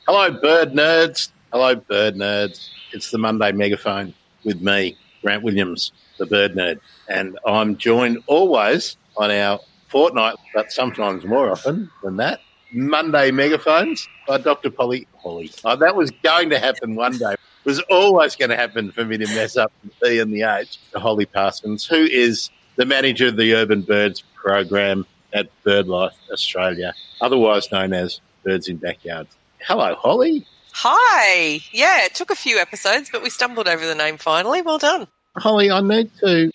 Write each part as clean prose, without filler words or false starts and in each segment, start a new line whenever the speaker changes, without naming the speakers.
Hello, bird nerds. Hello, bird nerds. It's the Monday Megaphone with me, Grant Williams, the bird nerd. And I'm joined always on our fortnight, but sometimes more often than that, Monday Megaphones by Dr. Holly. That was going to happen one day. It was always going to happen for me to mess up the E and the H. Holly Parsons, who is the manager of the Urban Birds program at Birdlife Australia, otherwise known as Birds in Backyards. Hello, Holly.
Hi. Yeah, it took a few episodes, but we stumbled over the name finally. Well done.
Holly, I need to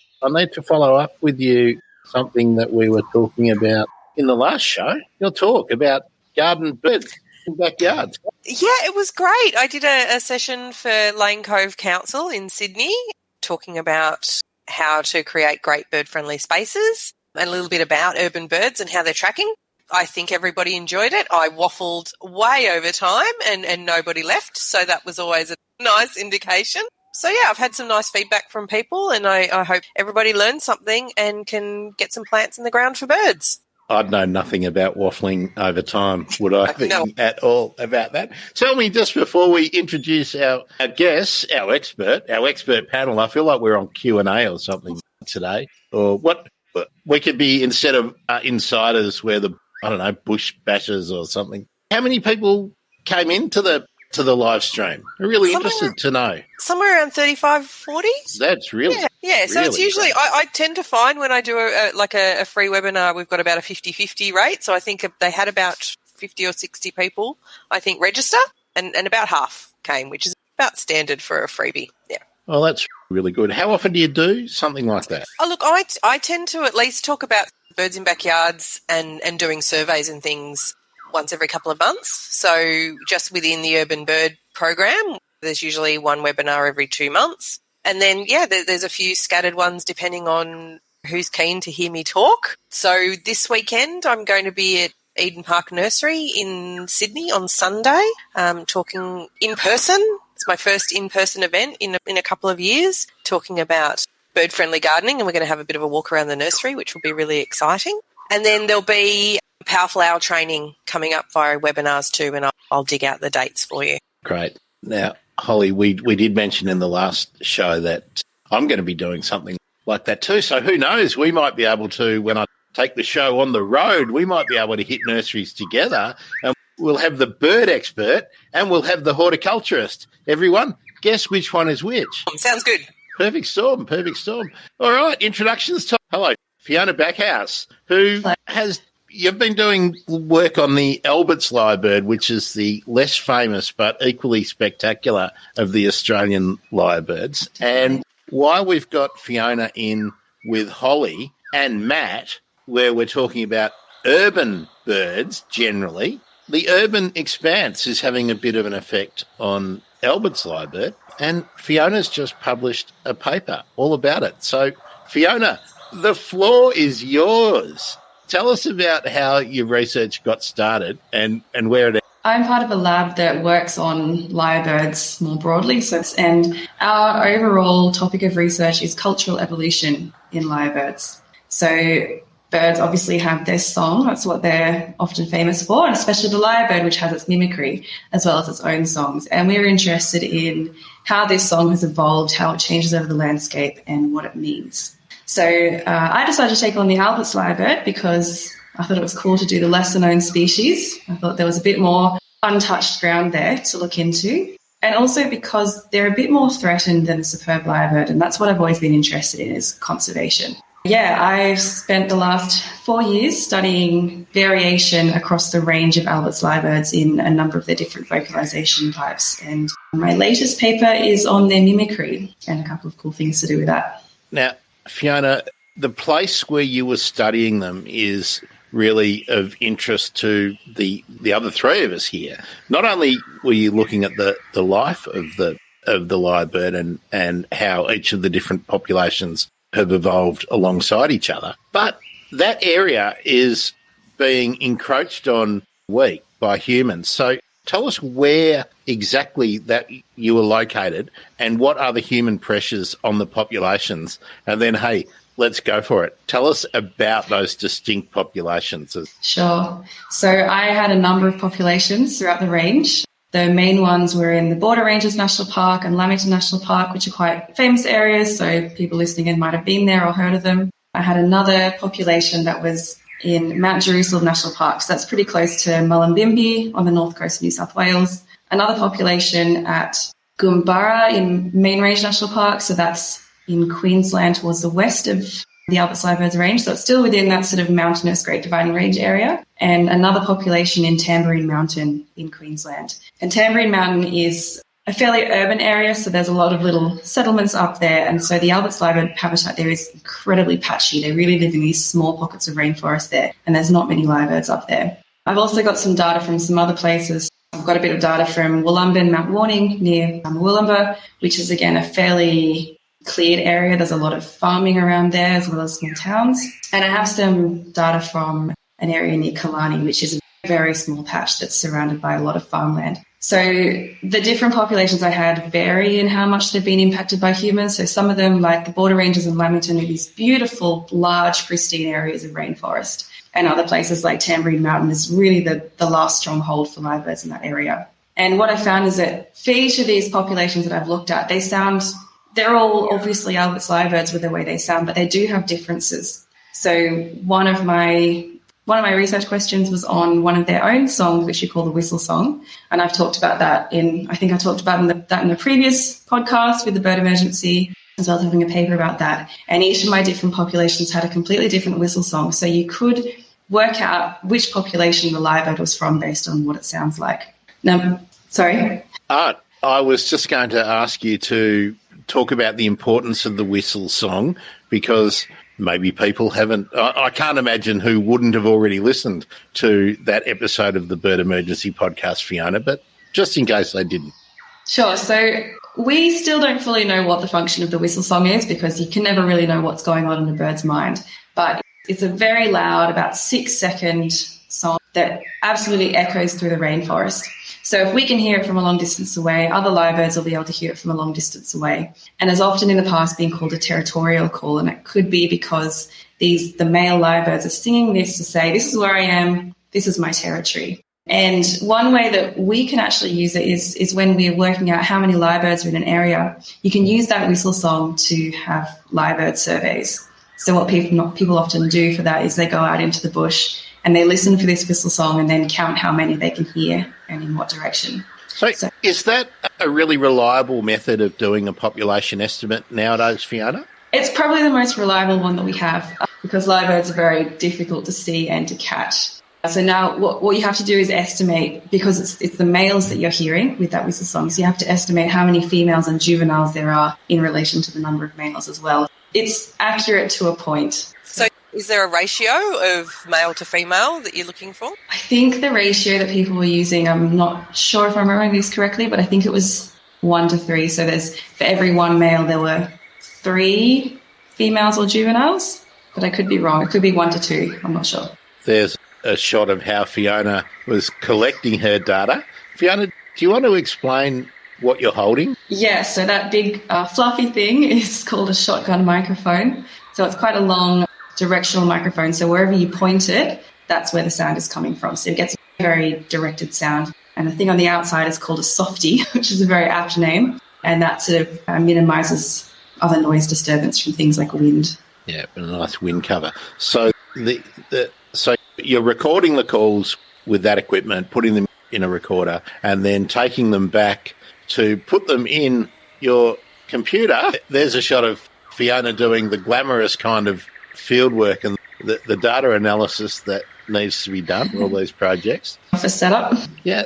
follow up with you something that we were talking about in the last show. Your talk about garden birds in backyards.
Yeah, it was great. I did a session for Lane Cove Council in Sydney talking about how to create great bird-friendly spaces and a little bit about urban birds and how they're tracking. I think everybody enjoyed it. I waffled way over time and nobody left, so that was always a nice indication. So, yeah, I've had some nice feedback from people, and I hope everybody learns something and can get some plants in the ground for birds.
I'd know nothing about waffling over time, would I think, at all about that? Tell me, just before we introduce our guest, our expert panel, I feel like we're on Q&A or something today. Or what we could be, instead of insiders, where the, I don't know, bush bashers or something. How many people came into the live stream? I'm really interested to know.
Somewhere around 35, 40.
That's really
Yeah. So
really
it's usually I tend to find when I do a free webinar, we've got about a 50-50 rate. So I think they had about 50 or 60 people, I think, register, and about half came, which is about standard for a freebie. Yeah.
Oh, that's really good. How often do you do something like that?
Oh, look, I tend to at least talk about birds in backyards and doing surveys and things once every couple of months. So just within the Urban Bird program, there's usually one webinar every 2 months. And then, there's a few scattered ones depending on who's keen to hear me talk. So this weekend I'm going to be at Eden Park Nursery in Sydney on Sunday, talking in person. It's my first in-person event in a couple of years, talking about bird-friendly gardening, and we're going to have a bit of a walk around the nursery, which will be really exciting. And then there'll be powerful owl training coming up via webinars too, and I'll dig out the dates for you.
Great. Now, Holly, we did mention in the last show that I'm going to be doing something like that too. So who knows? We might be able to, when I take the show on the road, we might be able to hit nurseries together, and we'll have the bird expert and we'll have the horticulturist. Everyone, guess which one is which?
Sounds good.
Perfect storm. All right, introductions time. Hello, Fiona Backhouse, you've been doing work on the Albert's lyrebird, which is the less famous but equally spectacular of the Australian lyrebirds. And while we've got Fiona in with Holly and Matt, where we're talking about urban birds generally, the urban expanse is having a bit of an effect on Albert's lyrebird, and Fiona's just published a paper all about it. So, Fiona, the floor is yours. Tell us about how your research got started and where it is.
I'm part of a lab that works on lyrebirds more broadly, and our overall topic of research is cultural evolution in lyrebirds. So birds obviously have their song, that's what they're often famous for, and especially the lyrebird, which has its mimicry as well as its own songs. And we're interested in how this song has evolved, how it changes over the landscape, and what it means. So I decided to take on the Albert's lyrebird because I thought it was cool to do the lesser-known species. I thought there was a bit more untouched ground there to look into, and also because they're a bit more threatened than the superb lyrebird, and that's what I've always been interested in, is conservation. Yeah, I've spent the last 4 years studying variation across the range of Albert's lyrebirds in a number of their different vocalisation types, and my latest paper is on their mimicry and a couple of cool things to do with that.
Now, Fiona, the place where you were studying them is really of interest to the other three of us here. Not only were you looking at the life of the lyrebird and how each of the different populations have evolved alongside each other, but that area is being encroached on week by humans. So tell us where exactly that you were located and what are the human pressures on the populations, and then, hey, let's go for it. Tell us about those distinct populations.
Sure. So I had a number of populations throughout the range. The main ones were in the Border Ranges National Park and Lamington National Park, which are quite famous areas, so people listening in might have been there or heard of them. I had another population that was in Mount Jerusalem National Park, so that's pretty close to Mullumbimby on the north coast of New South Wales. Another population at Goombara in Main Range National Park, so that's in Queensland towards the west of the Alberts Lyrebirds range, so it's still within that sort of mountainous Great Dividing Range area, and another population in Tamborine Mountain in Queensland. And Tamborine Mountain is a fairly urban area, so there's a lot of little settlements up there, and so the Alberts Lyrebird habitat there is incredibly patchy. They really live in these small pockets of rainforest there, and there's not many lyrebirds up there. I've also got some data from some other places. I've got a bit of data from Woollumbin, Mount Warning near Woolloomba, which is again a fairly cleared area. There's a lot of farming around there as well as small towns. And I have some data from an area near Killarney, which is a very small patch that's surrounded by a lot of farmland. So the different populations I had vary in how much they've been impacted by humans. So some of them, like the Border Ranges and Lamington, are these beautiful, large, pristine areas of rainforest. And other places like Tamborine Mountain is really the last stronghold for lyrebirds in that area. And what I found is that for each of these populations that I've looked at, they're all obviously Alberts lyrebirds with the way they sound, but they do have differences. So one of my research questions was on one of their own songs, which you call the whistle song. And I've talked about that I think I talked about that in the previous podcast with the bird emergency, as well as having a paper about that. And each of my different populations had a completely different whistle song. So you could work out which population the lyrebird was from based on what it sounds like. Now, sorry?
Art, I was just going to ask you to talk about the importance of the whistle song, because maybe people haven't. I can't imagine who wouldn't have already listened to that episode of the Bird Emergency podcast, Fiona, but just in case they didn't.
Sure. So we still don't fully know what the function of the whistle song is, because you can never really know what's going on in a bird's mind. But it's a very loud, about 6-second song that absolutely echoes through the rainforest. So if we can hear it from a long distance away, other lyrebirds will be able to hear it from a long distance away. And has often in the past been called a territorial call, and it could be because the male lyrebirds are singing this to say, this is where I am, this is my territory. And one way that we can actually use it is when we're working out how many lyrebirds are in an area, you can use that whistle song to have lyrebird surveys. So what people often do for that is they go out into the bush and they listen for this whistle song and then count how many they can hear and in what direction.
So is that a really reliable method of doing a population estimate nowadays, Fiona?
It's probably the most reliable one that we have, because lyrebirds are very difficult to see and to catch. So now what you have to do is estimate, because it's the males that you're hearing with that whistle song, so you have to estimate how many females and juveniles there are in relation to the number of males as well. It's accurate to a point.
So is there a ratio of male to female that you're looking for?
I think the ratio that people were using, I'm not sure if I'm remembering this correctly, but I think it was 1 to 3. So for every one male, there were 3 females or juveniles, but I could be wrong. It could be 1 to 2. I'm not sure.
There's a shot of how Fiona was collecting her data. Fiona, do you want to explain what you're holding?
Yeah, so that big fluffy thing is called a shotgun microphone. So it's quite a long directional microphone. So wherever you point it, that's where the sound is coming from. So it gets a very directed sound. And the thing on the outside is called a softy, which is a very apt name. And that sort of minimises other noise disturbance from things like wind.
Yeah, a nice wind cover. So so you're recording the calls with that equipment, putting them in a recorder, and then taking them back to put them in your computer. There's a shot of Fiona doing the glamorous kind of field work and the data analysis that needs to be done for all these projects.
For setup?
Yeah.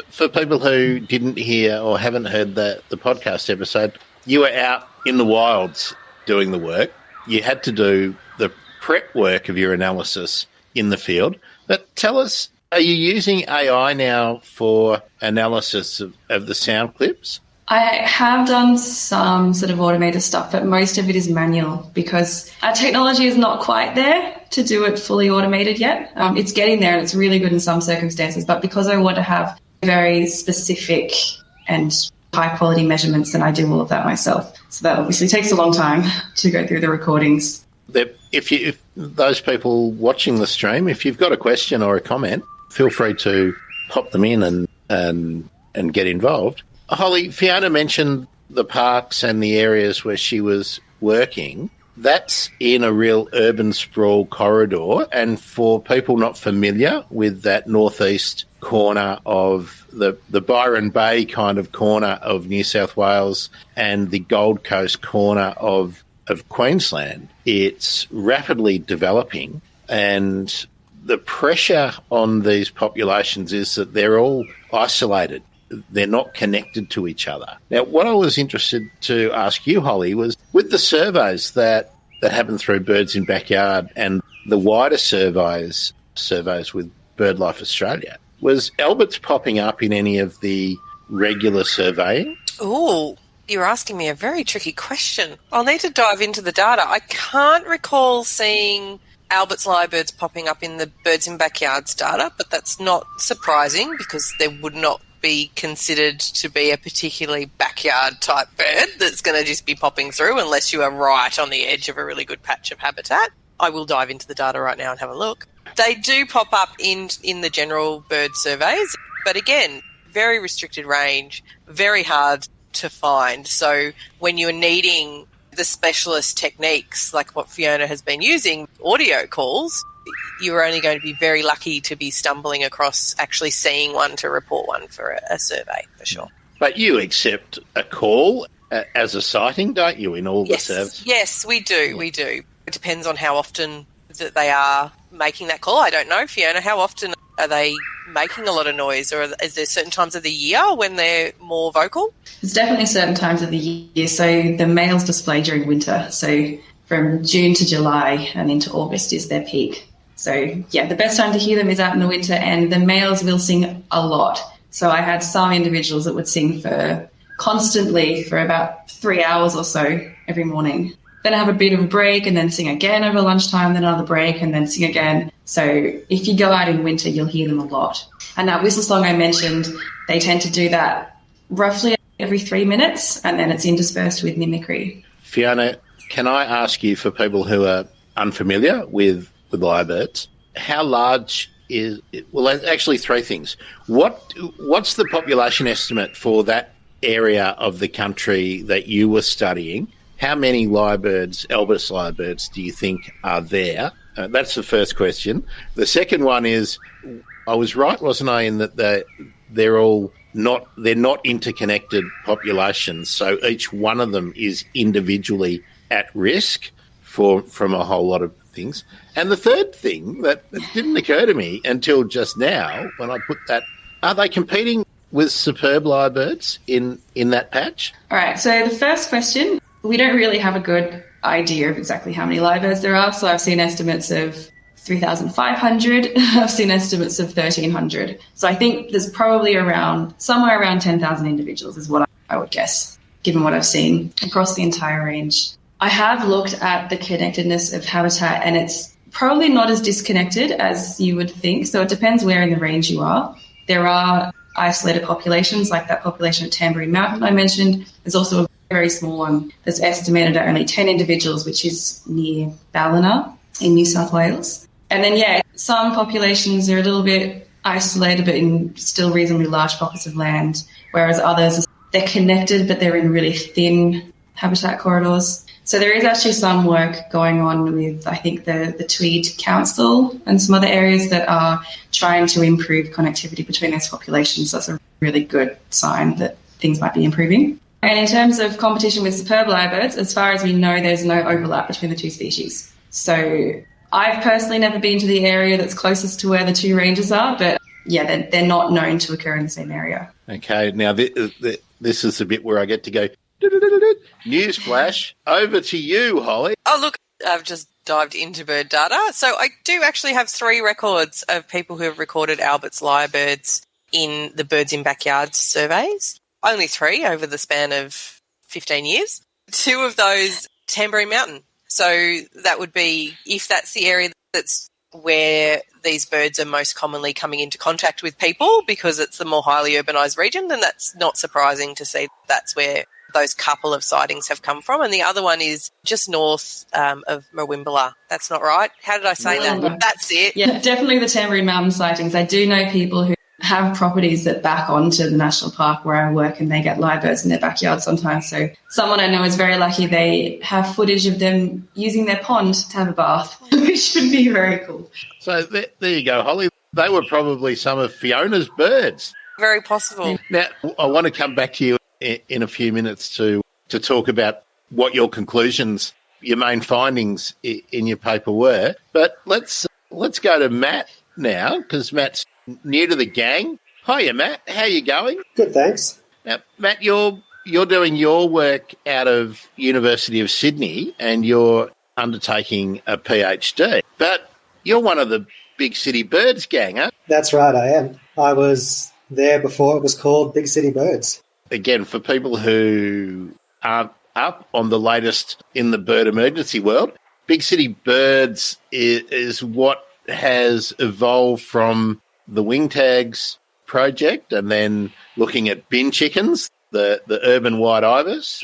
For people who didn't hear or haven't heard the podcast episode, you were out in the wilds doing the work. You had to do the prep work of your analysis in the field. But tell us, are you using AI now for analysis of the sound clips?
I have done some sort of automated stuff, but most of it is manual because our technology is not quite there to do it fully automated yet. It's getting there and it's really good in some circumstances, but because I want to have very specific and high quality measurements, then I do all of that myself. So that obviously takes a long time to go through the recordings.
If those people watching the stream, if you've got a question or a comment, feel free to pop them in and and get involved. Holly, Fiona mentioned the parks and the areas where she was working. That's in a real urban sprawl corridor, and for people not familiar with that northeast corner of the Byron Bay kind of corner of New South Wales and the Gold Coast corner of Queensland, it's rapidly developing, and the pressure on these populations is that they're all isolated. They're not connected to each other. Now, what I was interested to ask you, Holly, was with the surveys that happen through Birds in Backyard and the wider surveys with BirdLife Australia, was Alberts popping up in any of the regular surveying?
Oh, you're asking me a very tricky question. I'll need to dive into the data. I can't recall seeing Albert's lyrebirds popping up in the Birds in Backyards data, but that's not surprising because there would not be considered to be a particularly backyard type bird that's going to just be popping through unless you are right on the edge of a really good patch of habitat. I will dive into the data right now and have a look. They do pop up in the general bird surveys, but again, very restricted range, very hard to find. So when you're needing the specialist techniques like what Fiona has been using, audio calls, you're only going to be very lucky to be stumbling across actually seeing one to report one for a survey, for sure.
But you accept a call as a sighting, don't you, in all the surveys? Yes,
we do, we do. It depends on how often that they are making that call. I don't know, Fiona, how often are they making a lot of noise, or is there certain times of the year when they're more vocal?
There's definitely certain times of the year. So the males display during winter. So from June to July and into August is their peak. So, yeah, the best time to hear them is out in the winter, and the males will sing a lot. So I had some individuals that would sing constantly for about 3 hours or so every morning. Then have a bit of a break and then sing again over lunchtime, then another break and then sing again. So if you go out in winter, you'll hear them a lot. And that whistle song I mentioned, they tend to do that roughly every 3 minutes, and then it's interspersed with mimicry.
Fiona, can I ask you, for people who are unfamiliar with lyrebirds, how large is it? Well, actually, three things. What's the population estimate for that area of the country that you were studying? How many lyrebirds, Albert's lyrebirds, do you think are there? That's the first question. The second one is, I was right, wasn't I, in that they're not interconnected populations, so each one of them is individually at risk from a whole lot of things. And the third thing that didn't occur to me until just now when I put that, are they competing with superb lyrebirds in that patch?
All right, so the first question, we don't really have a good idea of exactly how many lyrebirds there are. So I've seen estimates of 3,500. I've seen estimates of 1,300. So I think there's probably somewhere around 10,000 individuals is what I would guess, given what I've seen across the entire range. I have looked at the connectedness of habitat, and it's probably not as disconnected as you would think. So it depends where in the range you are. There are isolated populations, like that population at Tamborine Mountain I mentioned. There's also a very small one that's estimated at only 10 individuals, which is near Ballina in New South Wales. And then, some populations are a little bit isolated, but in still reasonably large pockets of land, whereas others, they're connected, but they're in really thin habitat corridors. So there is actually some work going on with, I think, the Tweed Council and some other areas that are trying to improve connectivity between those populations. That's a really good sign that things might be improving. And in terms of competition with superb lyrebirds, as far as we know, there's no overlap between the two species. So I've personally never been to the area that's closest to where the two ranges are, but they're not known to occur in the same area.
Okay, now this is the bit where I get to go, newsflash, over to you, Holly.
Oh, look, I've just dived into bird data. So I do actually have 3 records of people who have recorded Albert's lyrebirds in the Birds in Backyards surveys. Only 3 over the span of 15 years. 2 of those, Tamborine Mountain. So that would be, if that's the area that's where these birds are most commonly coming into contact with people because it's the more highly urbanised region, then that's not surprising to see that's where those couple of sightings have come from. And the other one is just north of Murwillumbah. That's not right. How did I say that? That's it.
Yeah, definitely the Tamborine Mountain sightings. I do know people who have properties that back onto the national park where I work, and they get lyrebirds in their backyard sometimes. So someone I know is very lucky. They have footage of them using their pond to have a bath, which would be very cool.
So there you go, Holly. They were probably some of Fiona's birds.
Very possible.
Now, I want to come back to you in a few minutes to talk about what your conclusions, your main findings in your paper were. But let's go to Matt now, because Matt's new to the gang. Hiya, Matt. How you going?
Good, thanks.
Now, Matt, you're doing your work out of University of Sydney, and you're undertaking a PhD. But you're one of the Big City Birds gang, huh?
That's right, I am. I was there before it was called Big City Birds.
Again, for people who aren't up on the latest in the bird emergency world, Big City Birds is what has evolved from the wing tags project, and then looking at bin chickens, the urban white ibis.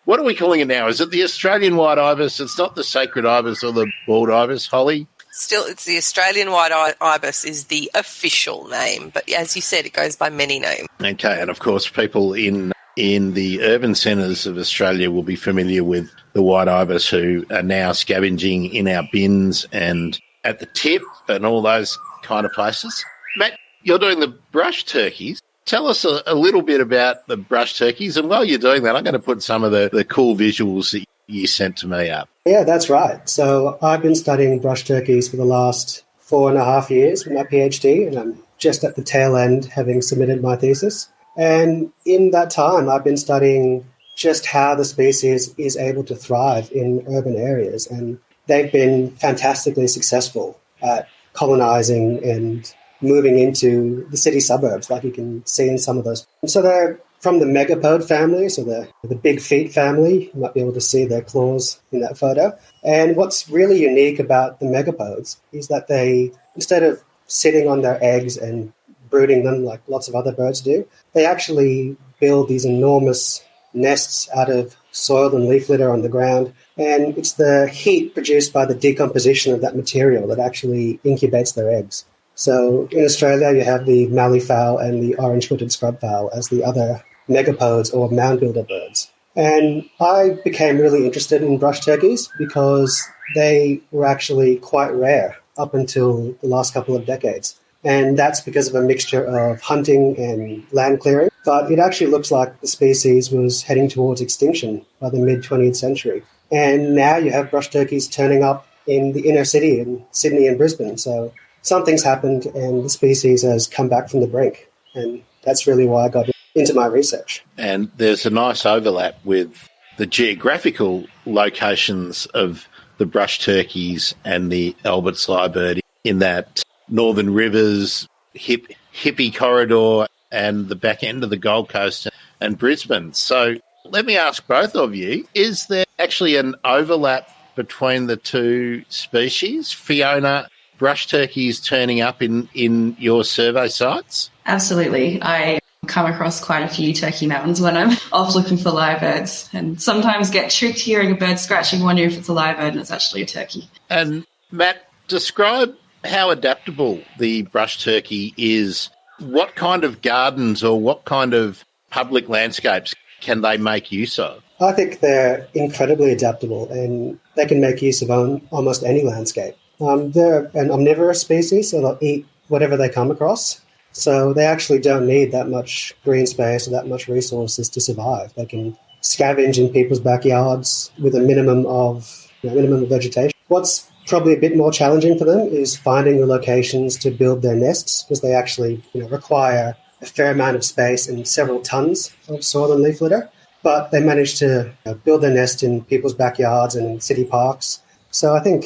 What are we calling it now? Is it the Australian white ibis? It's not the sacred ibis or the bald ibis, Holly?
Still, it's the Australian white ibis is the official name, but as you said, it goes by many names.
Okay, and of course people in the urban centres of Australia will be familiar with the white ibis, who are now scavenging in our bins and at the tip and all those kind of places. Matt, you're doing the brush turkeys. Tell us a little bit about the brush turkeys, and while you're doing that, I'm going to put some of the cool visuals that you sent to me up.
Yeah, that's right. So I've been studying brush turkeys for the last 4.5 years with my PhD, and I'm just at the tail end, having submitted my thesis. And in that time, I've been studying just how the species is able to thrive in urban areas, and they've been fantastically successful at colonizing and moving into the city suburbs, like you can see in some of those. So they're from the Megaphone family, so the big feet family. You might be able to see their claws in that photo. And what's really unique about the Megaphones is that they, instead of sitting on their eggs and brooding them like lots of other birds do, they actually build these enormous nests out of soil and leaf litter on the ground. And it's the heat produced by the decomposition of that material that actually incubates their eggs. So in Australia, you have the malleefowl and the orange-footed scrubfowl as the other megapodes or mound builder birds. And I became really interested in brush turkeys because they were actually quite rare up until the last couple of decades. And that's because of a mixture of hunting and land clearing. But it actually looks like the species was heading towards extinction by the mid-20th century. And now you have brush turkeys turning up in the inner city in Sydney and Brisbane. So something's happened and the species has come back from the brink. And that's really why I got into my research.
And there's a nice overlap with the geographical locations of the brush turkeys and the Albert's lyrebird in that Northern Rivers, hippie corridor and the back end of the Gold Coast and Brisbane. So let me ask both of you, is there actually an overlap between the two species? Fiona, brush turkeys turning up in your survey sites?
Absolutely. I come across quite a few turkey mountains when I'm off looking for lyrebirds, and sometimes get tricked hearing a bird scratching, wonder if it's a lyrebird and it's actually a turkey.
And Matt, describe how adaptable the brush turkey is. What kind of gardens or what kind of public landscapes can they make use of?
I think they're incredibly adaptable and they can make use of almost any landscape. They're an omnivorous species, so they'll eat whatever they come across. So they actually don't need that much green space or that much resources to survive. They can scavenge in people's backyards with a minimum of vegetation. What's probably a bit more challenging for them is finding the locations to build their nests, because they actually require a fair amount of space and several tons of soil and leaf litter. But they manage to build their nest in people's backyards and in city parks. So I think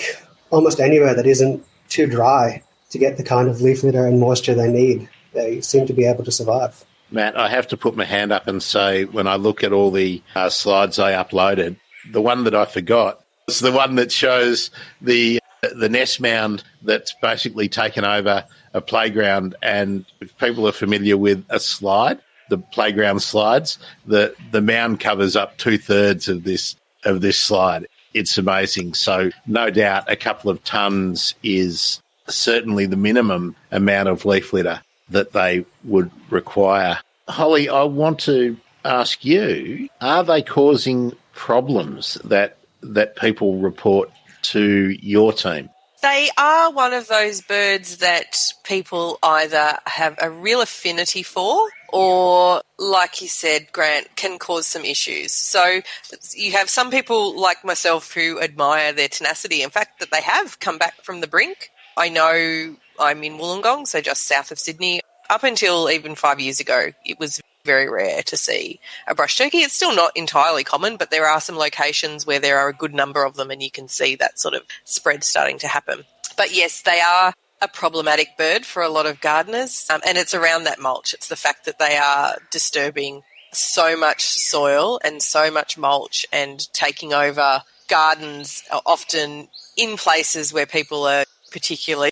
almost anywhere that isn't too dry to get the kind of leaf litter and moisture they need, they seem to be able to survive.
Matt, I have to put my hand up and say, when I look at all the slides I uploaded, the one that I forgot was the one that shows the nest mound that's basically taken over a playground. And if people are familiar with a slide, the playground slides, the mound covers up 2/3 of this slide. It's amazing. So no doubt a couple of tons is certainly the minimum amount of leaf litter that they would require. Holly, I want to ask you, are they causing problems that people report to your team?
They are one of those birds that people either have a real affinity for or, like you said, Grant, can cause some issues. So you have some people like myself who admire their tenacity. In fact, that they have come back from the brink. I know I'm in Wollongong, so just south of Sydney. Up until even 5 years ago, it was very rare to see a brush turkey. It's still not entirely common, but there are some locations where there are a good number of them and you can see that sort of spread starting to happen. But yes, they are a problematic bird for a lot of gardeners, and it's around that mulch. It's the fact that they are disturbing so much soil and so much mulch and taking over gardens, often in places where people are particularly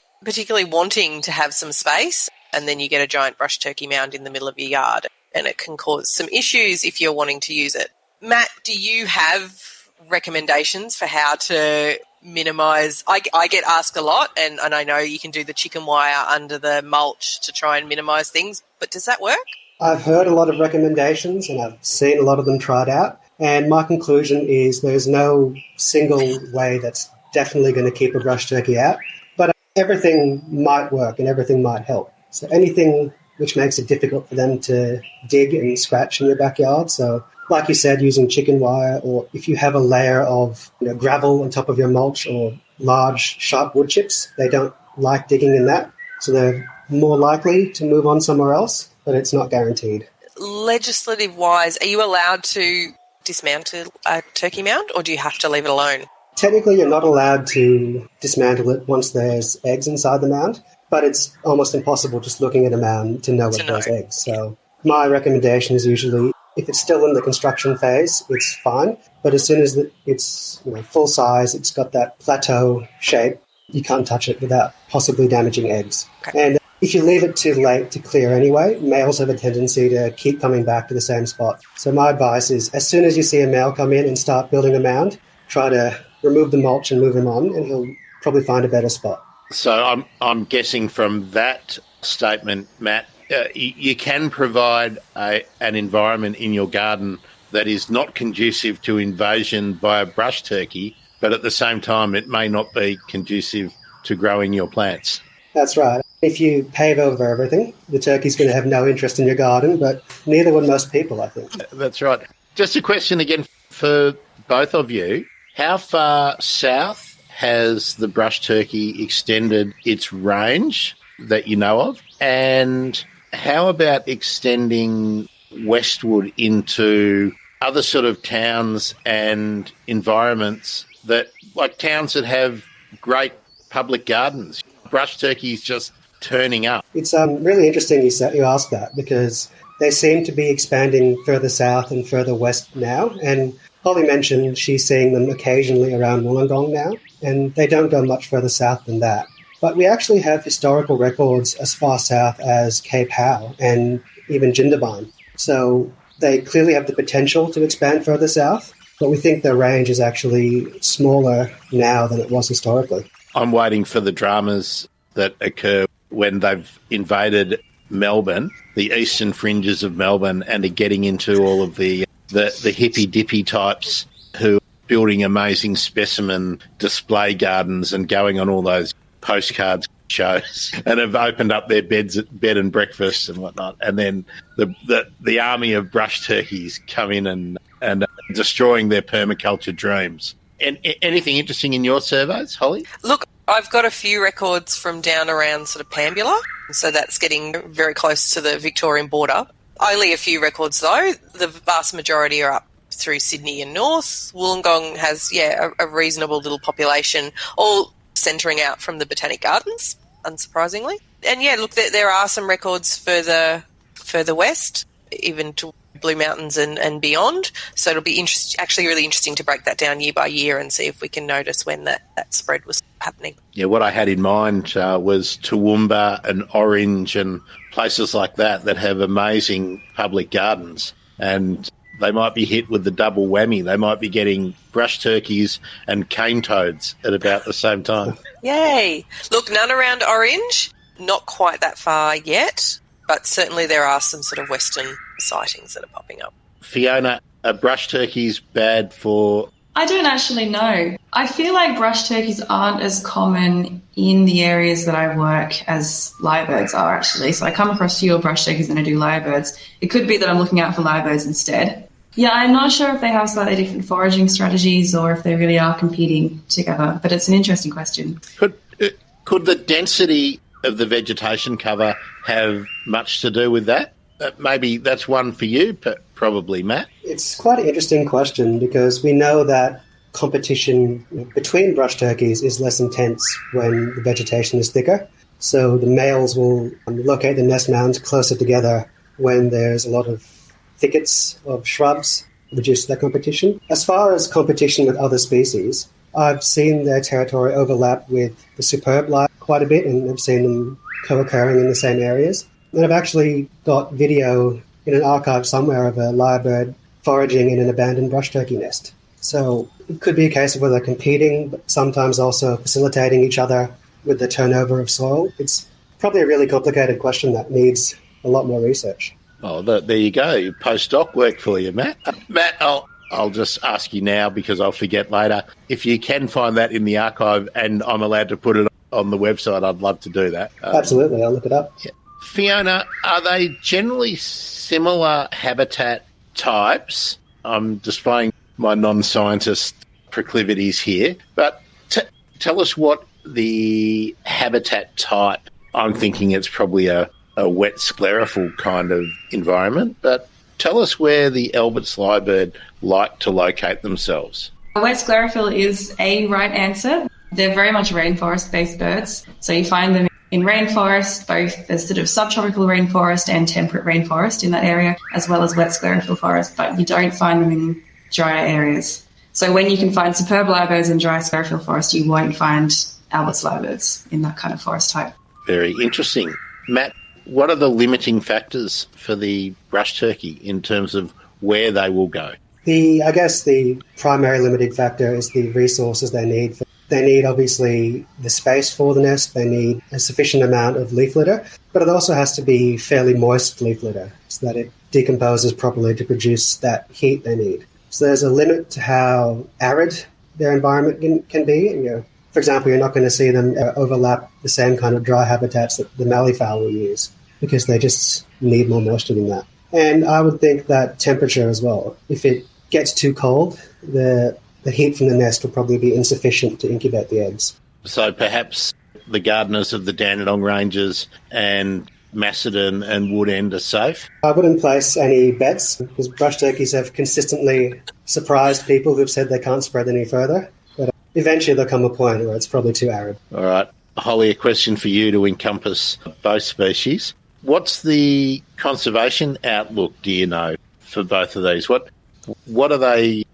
wanting to have some space, and then you get a giant brush turkey mound in the middle of your yard, and it can cause some issues if you're wanting to use it. Matt, do you have recommendations for how to minimise? I get asked a lot, and I know you can do the chicken wire under the mulch to try and minimise things, but does that work?
I've heard a lot of recommendations and I've seen a lot of them tried out, and my conclusion is there's no single way that's definitely going to keep a brush turkey out, but everything might work and everything might help. So anything which makes it difficult for them to dig and scratch in your backyard. So like you said, using chicken wire, or if you have a layer of gravel on top of your mulch or large sharp wood chips, they don't like digging in that. So they're more likely to move on somewhere else, but it's not guaranteed.
Legislative-wise, are you allowed to dismantle a turkey mound, or do you have to leave it alone?
Technically, you're not allowed to dismantle it once there's eggs inside the mound, but it's almost impossible just looking at a mound to know it has eggs. So my recommendation is usually, if it's still in the construction phase, it's fine. But as soon as it's full size, it's got that plateau shape, you can't touch it without possibly damaging eggs. Okay. And if you leave it too late to clear anyway, males have a tendency to keep coming back to the same spot. So my advice is, as soon as you see a male come in and start building a mound, try to remove the mulch and move him on, and he'll probably find a better spot.
So I'm guessing from that statement, Matt, you can provide an environment in your garden that is not conducive to invasion by a brush turkey, but at the same time it may not be conducive to growing your plants.
That's right. If you pave over everything, the turkey's going to have no interest in your garden, but neither would most people, I think.
That's right. Just a question again for both of you. How far south has the brush turkey extended its range that you know of? And how about extending westward into other sort of towns and environments that, like towns that have great public gardens? Brush turkeys just turning up.
It's really interesting you ask that, because they seem to be expanding further south and further west now. And Holly mentioned she's seeing them occasionally around Wollongong now, and they don't go much further south than that. But we actually have historical records as far south as Cape Howe and even Jindabyne. So they clearly have the potential to expand further south, but we think their range is actually smaller now than it was historically.
I'm waiting for the dramas that occur when they've invaded Melbourne, the eastern fringes of Melbourne, and are getting into all of the hippy-dippy types who are building amazing specimen display gardens and going on all those postcard shows and have opened up their bed and breakfast and whatnot. And then the army of brush turkeys come in and destroying their permaculture dreams. And anything interesting in your surveys, Holly?
Look, I've got a few records from down around sort of Pambula, so that's getting very close to the Victorian border. Only a few records, though. The vast majority are up through Sydney and north. Wollongong has, a reasonable little population, all centering out from the Botanic Gardens, unsurprisingly. And, look, there are some records further west, even to Blue Mountains and beyond. So it'll be actually really interesting to break that down year by year and see if we can notice when that spread was happening.
Yeah, what I had in mind was Toowoomba and Orange and places like that have amazing public gardens, and they might be hit with the double whammy. They might be getting brush turkeys and cane toads at about the same time.
Yay! Look, none around Orange, not quite that far yet. but certainly there are some sort of western sightings that are popping up.
Fiona, are brush turkeys bad for...
I don't actually know. I feel like brush turkeys aren't as common in the areas that I work as lyrebirds are, actually. So I come across fewer brush turkeys than I do lyrebirds. It could be that I'm looking out for lyrebirds instead. Yeah, I'm not sure if they have slightly different foraging strategies or if they really are competing together, but it's an interesting question.
Could the density of the vegetation cover have much to do with that? Maybe that's one for you, probably, Matt.
It's quite an interesting question because we know that competition between brush turkeys is less intense when the vegetation is thicker. So the males will locate the nest mounds closer together when there's a lot of thickets of shrubs, reduce that competition. As far as competition with other species, I've seen their territory overlap with the superb lyre quite a bit, and I've seen them co-occurring in the same areas. And I've actually got video in an archive somewhere of a lyrebird foraging in an abandoned brush turkey nest. So it could be a case of where they're competing, but sometimes also facilitating each other with the turnover of soil. It's probably a really complicated question that needs a lot more research.
Oh, there you go. Postdoc work for you, Matt. Matt, I'll just ask you now because I'll forget later. If you can find that in the archive and I'm allowed to put it on the website, I'd love to do that.
Absolutely, I'll look it up.
Yeah. Fiona, are they generally similar habitat types? I'm displaying my non-scientist proclivities here, but tell us what the habitat type. I'm thinking it's probably a wet sclerophyll kind of environment, but tell us where the Albert's lyrebird like to locate themselves.
Wet sclerophyll is a right answer. They're very much rainforest-based birds, so you find them in rainforest, both the sort of subtropical rainforest and temperate rainforest in that area, as well as wet sclerophyll forest, but you don't find them in drier areas. So when you can find superb lyrebirds in dry sclerophyll forest, you won't find Albert's lyrebirds in that kind of forest type.
Very interesting. Matt, what are the limiting factors for the brush turkey in terms of where they will go?
I guess the primary limiting factor is the resources they need. They need, obviously, the space for the nest. They need a sufficient amount of leaf litter, but it also has to be fairly moist leaf litter so that it decomposes properly to produce that heat they need. So there's a limit to how arid their environment can be. For example, you're not going to see them overlap the same kind of dry habitats that the malleefowl will use because they just need more moisture than that. And I would think that temperature as well. If it gets too cold, the heat from the nest will probably be insufficient to incubate the eggs.
So perhaps the gardeners of the Dandenong Ranges and Macedon and Wood End are safe?
I wouldn't place any bets because brush turkeys have consistently surprised people who've said they can't spread any further. But eventually there'll come a point where it's probably too arid. All
right. Holly, a question for you to encompass both species. What's the conservation outlook, do you know, for both of these? What are they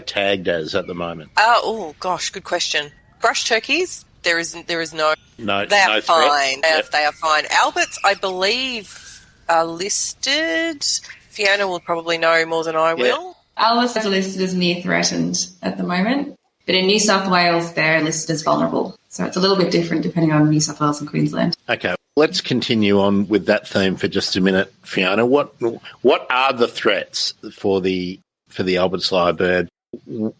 tagged as at the moment?
Oh gosh, good question. Brush turkeys, there is no.
No,
they are
no
fine.
Yep.
They are fine. Alberts, I believe, are listed. Fiona will probably know more than I will.
Alberts are listed as near threatened at the moment, but in New South Wales they're listed as vulnerable. So it's a little bit different depending on New South Wales and Queensland.
Okay, let's continue on with that theme for just a minute, Fiona. What are the threats for the Albert's lyrebird?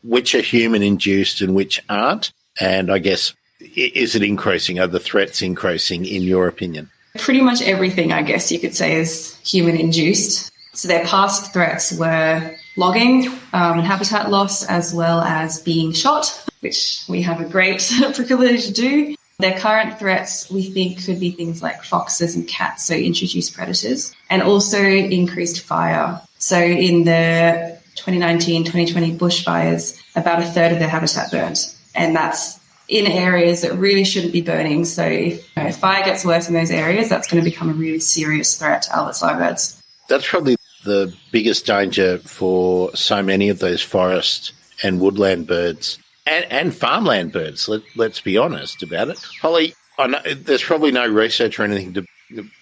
Which are human-induced and which aren't? And I guess, is it increasing? Are the threats increasing, in your opinion?
Pretty much everything, I guess you could say, is human-induced. So their past threats were logging and habitat loss, as well as being shot, which we have a great proclivity to do. Their current threats, we think, could be things like foxes and cats, so introduced predators, and also increased fire. So in the 2019-2020 bushfires, about a third of their habitat burnt, and that's in areas that really shouldn't be burning. So if fire gets worse in those areas, that's going to become a really serious threat to Albert's lyrebirds.
That's probably the biggest danger for so many of those forest and woodland birds and farmland birds. Let's be honest about it. Holly, I know there's probably no research or anything to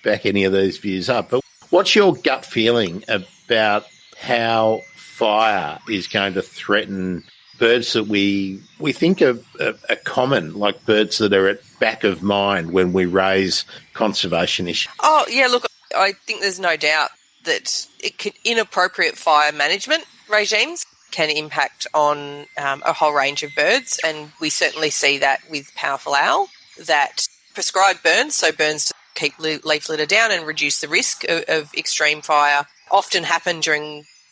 back any of these views up, but what's your gut feeling about how fire is going to threaten birds that we think are common, like birds that are at back of mind when we raise conservation issues?
Oh, yeah, look, I think there's no doubt that inappropriate fire management regimes can impact on a whole range of birds, and we certainly see that with powerful owl, that prescribed burns, so burns to keep leaf litter down and reduce the risk of extreme fire, often happen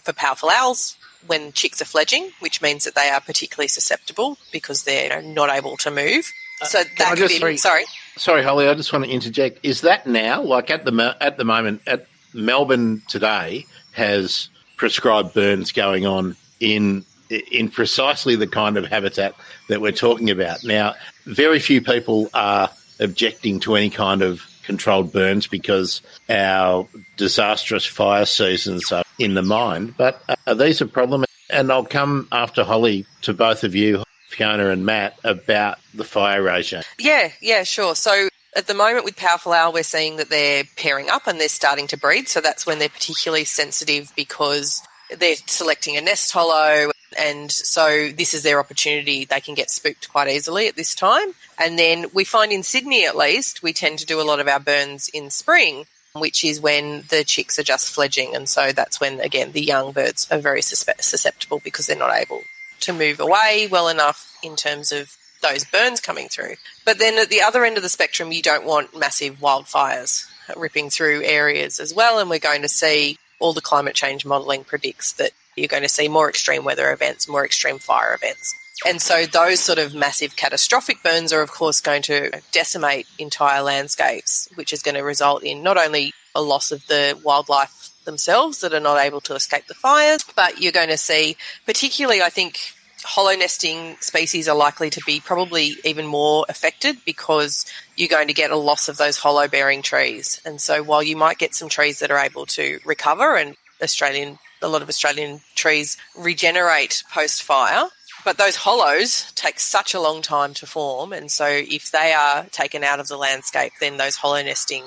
for powerful owls when chicks are fledging, which means that they are particularly susceptible because they're not able to move. So that could be...
Sorry, Holly, I just want to interject. Is that now, like at the moment, at Melbourne today has prescribed burns going on in precisely the kind of habitat that we're talking about. Now, very few people are objecting to any kind of controlled burns because our disastrous fire seasons are in the mind, but are these a problem? And I'll come after Holly to both of you, Fiona and Matt, about the fire regime.
Yeah, sure. So at the moment with powerful owl, we're seeing that they're pairing up and they're starting to breed. So that's when they're particularly sensitive because they're selecting a nest hollow, and so this is their opportunity. They can get spooked quite easily at this time. And then we find in Sydney, at least, we tend to do a lot of our burns in spring, which is when the chicks are just fledging. And so that's when, again, the young birds are very susceptible because they're not able to move away well enough in terms of those burns coming through. But then at the other end of the spectrum, you don't want massive wildfires ripping through areas as well. And we're going to see all the climate change modelling predicts that you're going to see more extreme weather events, more extreme fire events. And so those sort of massive catastrophic burns are, of course, going to decimate entire landscapes, which is going to result in not only a loss of the wildlife themselves that are not able to escape the fires, but you're going to see, particularly, I think, hollow nesting species are likely to be probably even more affected because you're going to get a loss of those hollow bearing trees. And so while you might get some trees that are able to recover, and a lot of Australian trees regenerate post-fire, but those hollows take such a long time to form. And so if they are taken out of the landscape, then those hollow nesting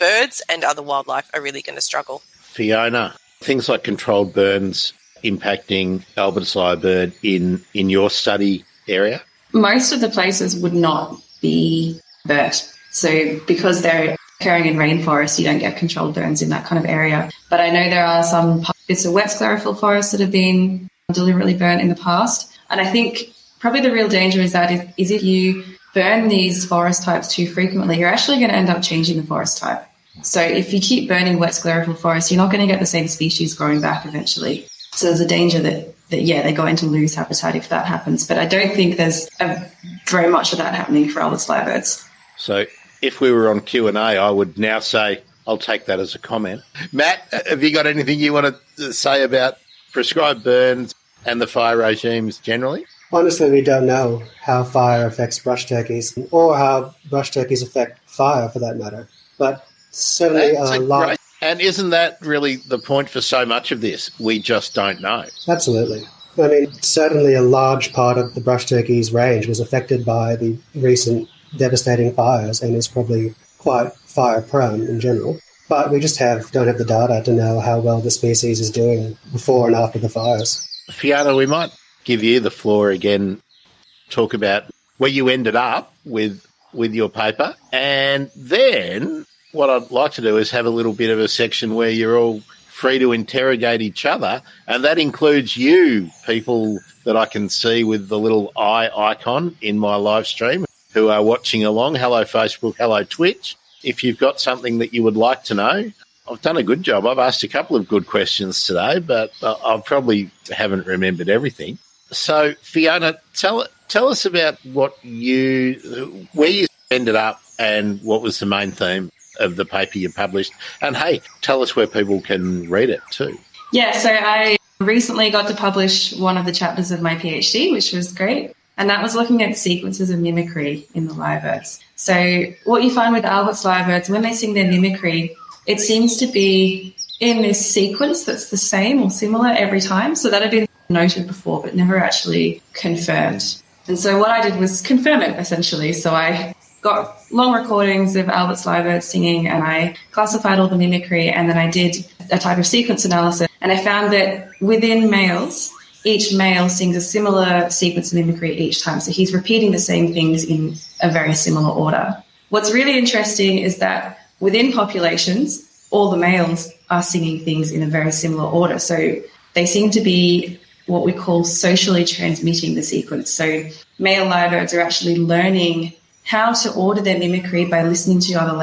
birds and other wildlife are really going to struggle.
Fiona, things like controlled burns impacting Albert's lyrebird in your study area?
Most of the places would not be burnt. So because they're occurring in rainforest, you don't get controlled burns in that kind of area. But I know there are some bits of wet sclerophyll forests that have been deliberately burnt in the past. And I think probably the real danger is if you burn these forest types too frequently, you're actually going to end up changing the forest type. So if you keep burning wet sclerophyll forests, you're not going to get the same species growing back eventually. So there's a danger that they're going to lose habitat if that happens. But I don't think there's very much of that happening for Albert's lyrebirds.
So if we were on Q&A, I would now say I'll take that as a comment. Matt, have you got anything you want to say about prescribed burns and the fire regimes generally?
Honestly, we don't know how fire affects brush turkeys or how brush turkeys affect fire for that matter. But certainly a lot. Great.
And isn't that really the point for so much of this? We just don't know.
Absolutely. I mean, certainly a large part of the brush turkey's range was affected by the recent devastating fires and is probably quite fire-prone in general. But we just don't have the data to know how well the species is doing before and after the fires.
Fiona, we might give you the floor again, talk about where you ended up with your paper, and then what I'd like to do is have a little bit of a section where you're all free to interrogate each other, and that includes you, people that I can see with the little eye icon in my live stream who are watching along. Hello, Facebook. Hello, Twitch. If you've got something that you would like to know, I've done a good job. I've asked a couple of good questions today, but I probably haven't remembered everything. So, Fiona, tell us about where you ended up and what was the main theme of the paper you published. And, hey, tell us where people can read it too.
Yeah, so I recently got to publish one of the chapters of my PhD, which was great. And that was looking at sequences of mimicry in the lyrebirds. So what you find with Albert's lyrebirds, when they sing their mimicry, it seems to be in this sequence that's the same or similar every time. So that had been noted before, but never actually confirmed. And so what I did was confirm it, essentially. So I got long recordings of Albert's lyrebirds singing, and I classified all the mimicry, and then I did a type of sequence analysis. And I found that within males, each male sings a similar sequence of mimicry each time. So he's repeating the same things in a very similar order. What's really interesting is that within populations, all the males are singing things in a very similar order. So they seem to be what we call socially transmitting the sequence. So male lyrebirds are actually learning how to order their mimicry by listening to other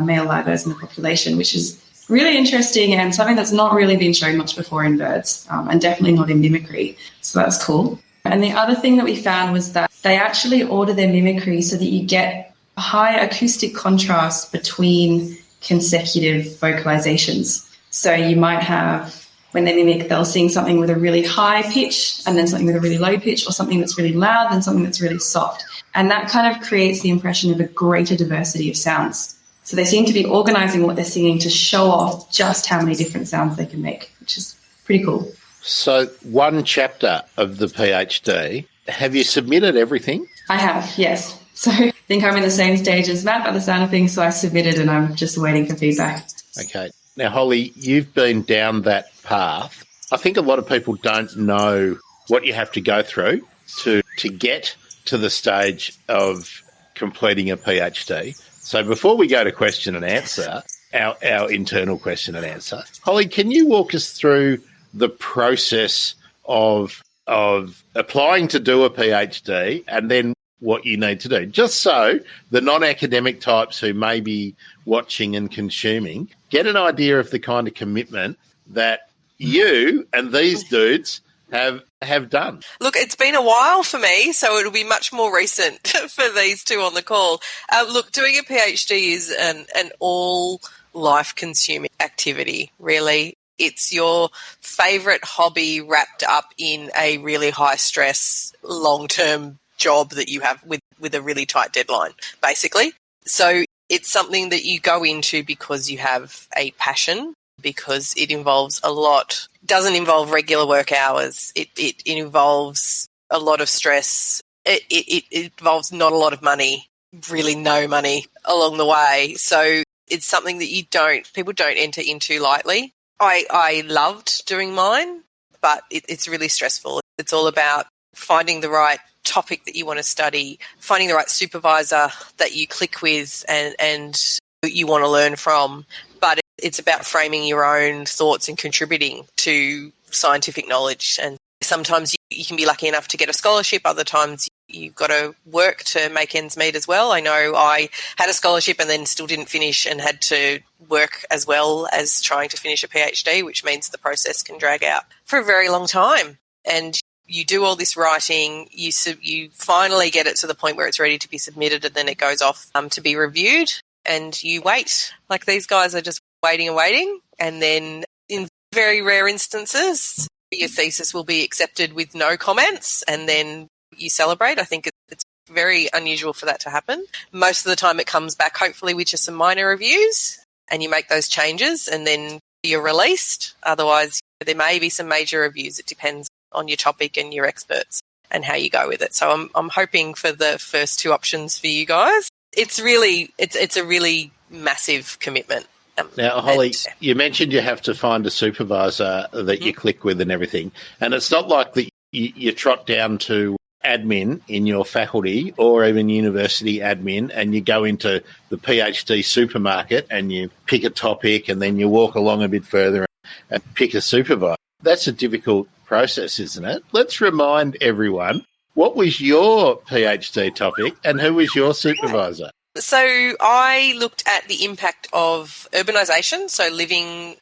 male lyrebirds in the population, which is really interesting and something that's not really been shown much before in birds, and definitely not in mimicry. So that's cool. And the other thing that we found was that they actually order their mimicry so that you get a high acoustic contrast between consecutive vocalizations. So you might have, when they mimic, they'll sing something with a really high pitch and then something with a really low pitch, or something that's really loud and something that's really soft. And that kind of creates the impression of a greater diversity of sounds. So they seem to be organising what they're singing to show off just how many different sounds they can make, which is pretty cool.
So one chapter of the PhD, have you submitted everything?
I have, yes. So I think I'm in the same stage as Matt by the sound of things, so I submitted and I'm just waiting for feedback.
Okay. Now, Holly, you've been down that path. I think a lot of people don't know what you have to go through to get to the stage of completing a PhD. So before we go to question and answer, our internal question and answer, Holly, can you walk us through the process of applying to do a PhD and then what you need to do, just so the non-academic types who may be watching and consuming get an idea of the kind of commitment that you and these dudes have done?
Look, it's been a while for me, so it'll be much more recent for these two on the call. Look, doing a PhD is an all life-consuming activity, really. It's your favourite hobby wrapped up in a really high-stress, long-term job that you have with a really tight deadline, basically. So it's something that you go into because you have a passion, because it involves a lot. It doesn't involve regular work hours. It involves a lot of stress. It involves not a lot of money, really no money along the way. So it's something that people don't enter into lightly. I loved doing mine, but it's really stressful. It's all about finding the right topic that you want to study, finding the right supervisor that you click with and you want to learn from. But it's about framing your own thoughts and contributing to scientific knowledge. And sometimes you can be lucky enough to get a scholarship. Other times you've got to work to make ends meet as well. I know I had a scholarship and then still didn't finish and had to work as well as trying to finish a PhD, which means the process can drag out for a very long time. And you do all this writing, you finally get it to the point where it's ready to be submitted, and then it goes off to be reviewed, and you wait. Like, these guys are just waiting and waiting, and then in very rare instances, your thesis will be accepted with no comments, and then you celebrate. I think it's very unusual for that to happen. Most of the time it comes back, hopefully, with just some minor reviews, and you make those changes, and then you're released. Otherwise, there may be some major reviews. It depends on your topic and your experts and how you go with it. So I'm hoping for the first two options for you guys. It's a really massive commitment.
Now, Holly, you mentioned you have to find a supervisor that you click with and everything. And it's not like that you trot down to admin in your faculty or even university admin and you go into the PhD supermarket and you pick a topic and then you walk along a bit further and pick a supervisor. That's a difficult process, isn't it? Let's remind everyone, what was your PhD topic and who was your supervisor?
So I looked at the impact of urbanisation, so living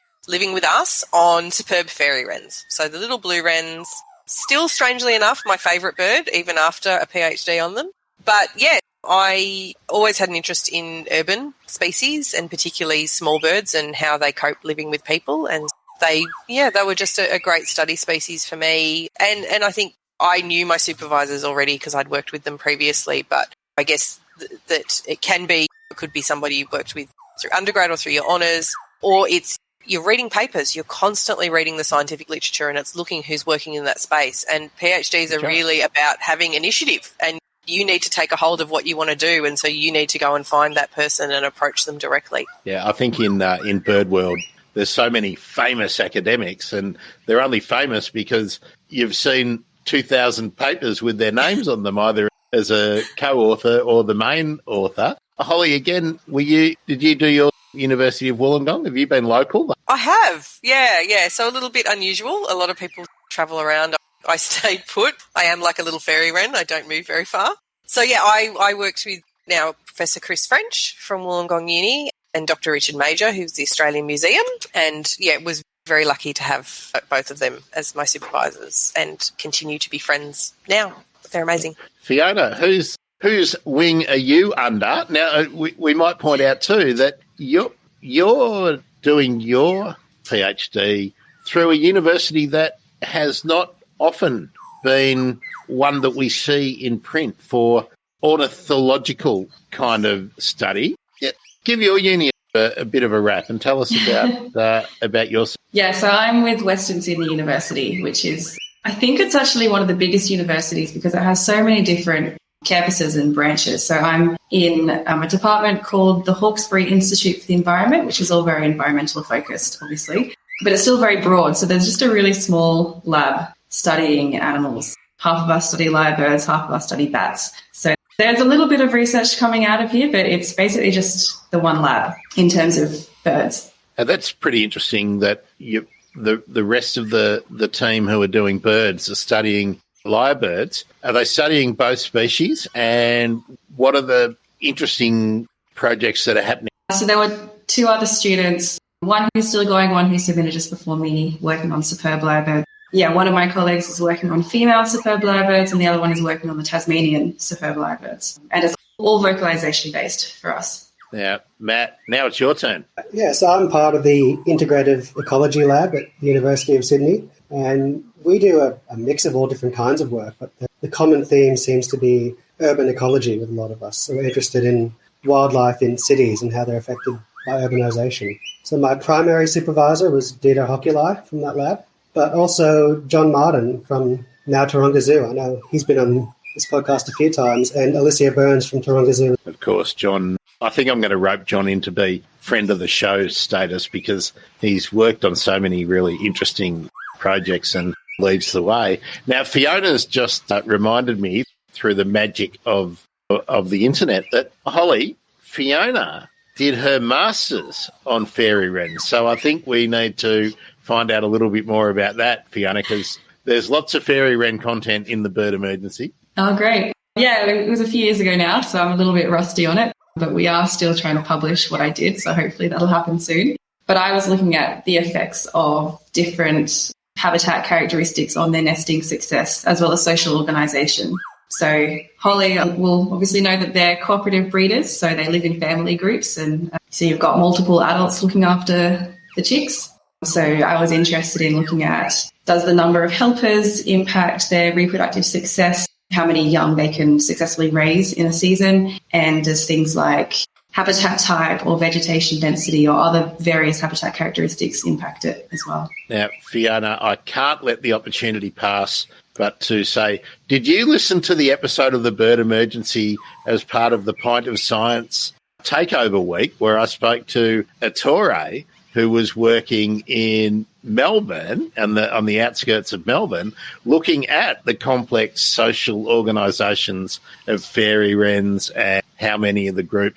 with us, on superb fairy wrens. So the little blue wrens, still strangely enough, my favourite bird, even after a PhD on them. But yeah, I always had an interest in urban species and particularly small birds and how they cope living with people. And they were just a great study species for me. And I think I knew my supervisors already because I'd worked with them previously, but I guess that it could be somebody you've worked with through undergrad or through your honours, or you're reading papers, you're constantly reading the scientific literature and it's looking who's working in that space. And PhDs are really about having initiative, and you need to take a hold of what you want to do, and so you need to go and find that person and approach them directly.
Yeah, I think in bird world, there's so many famous academics, and they're only famous because you've seen 2,000 papers with their names on them, either as a co-author or the main author. Holly, again, did you do your University of Wollongong? Have you been local?
I have, yeah. So a little bit unusual. A lot of people travel around. I stayed put. I am like a little fairy wren. I don't move very far. So, yeah, I worked with now Professor Chris French from Wollongong Uni and Dr. Richard Major, who's the Australian Museum. And, yeah, was very lucky to have both of them as my supervisors and continue to be friends now. They're amazing.
Fiona, whose wing are you under? Now, we might point out too that you're doing your PhD through a university that has not often been one that we see in print for ornithological kind of study. Yeah. Give your uni a bit of a rap and tell us about your...
Yeah, so I'm with Western Sydney University, which is, I think it's actually one of the biggest universities because it has so many different campuses and branches. So I'm in a department called the Hawkesbury Institute for the Environment, which is all very environmental focused, obviously, but it's still very broad. So there's just a really small lab studying animals. Half of us study lyrebirds, half of us study bats. So there's a little bit of research coming out of here, but it's basically just the one lab in terms of birds.
And that's pretty interesting that the rest of the team who are doing birds are studying lyrebirds. Are they studying both species? And what are the interesting projects that are happening?
So there were two other students, one who's still going, one who submitted just before me, working on superb lyrebirds. Yeah, one of my colleagues is working on female superb lyrebirds and the other one is working on the Tasmanian superb lyrebirds. And it's all vocalisation based for us.
Now, Matt, now it's your turn.
Yeah, so I'm part of the Integrative Ecology Lab at the University of Sydney, and we do a mix of all different kinds of work, but the common theme seems to be urban ecology with a lot of us. So we're interested in wildlife in cities and how they're affected by urbanisation. So my primary supervisor was Dieter Hoculi from that lab, but also John Martin from now Taronga Zoo. I know he's been on this podcast a few times, and Alicia Burns from Taronga Zoo.
Of course, John. I think I'm going to rope John in to be friend of the show status because he's worked on so many really interesting projects and leads the way. Now, Fiona's just reminded me through the magic of the internet that, Holly, Fiona did her master's on fairy wrens. So I think we need to find out a little bit more about that, Fiona, because there's lots of fairy wren content in the Bird Emergency.
Oh, great. Yeah, it was a few years ago now, so I'm a little bit rusty on it, but we are still trying to publish what I did, so hopefully that'll happen soon. But I was looking at the effects of different habitat characteristics on their nesting success, as well as social organisation. So Holly will obviously know that they're cooperative breeders, so they live in family groups, and so you've got multiple adults looking after the chicks. So I was interested in looking at, does the number of helpers impact their reproductive success, how many young they can successfully raise in a season, and does things like habitat type or vegetation density or other various habitat characteristics impact it as well.
Now, Fiona, I can't let the opportunity pass but to say, did you listen to the episode of the Bird Emergency as part of the Pint of Science Takeover Week where I spoke to Ettore, who was working in Melbourne and on the outskirts of Melbourne, looking at the complex social organisations of fairy wrens and how many of the group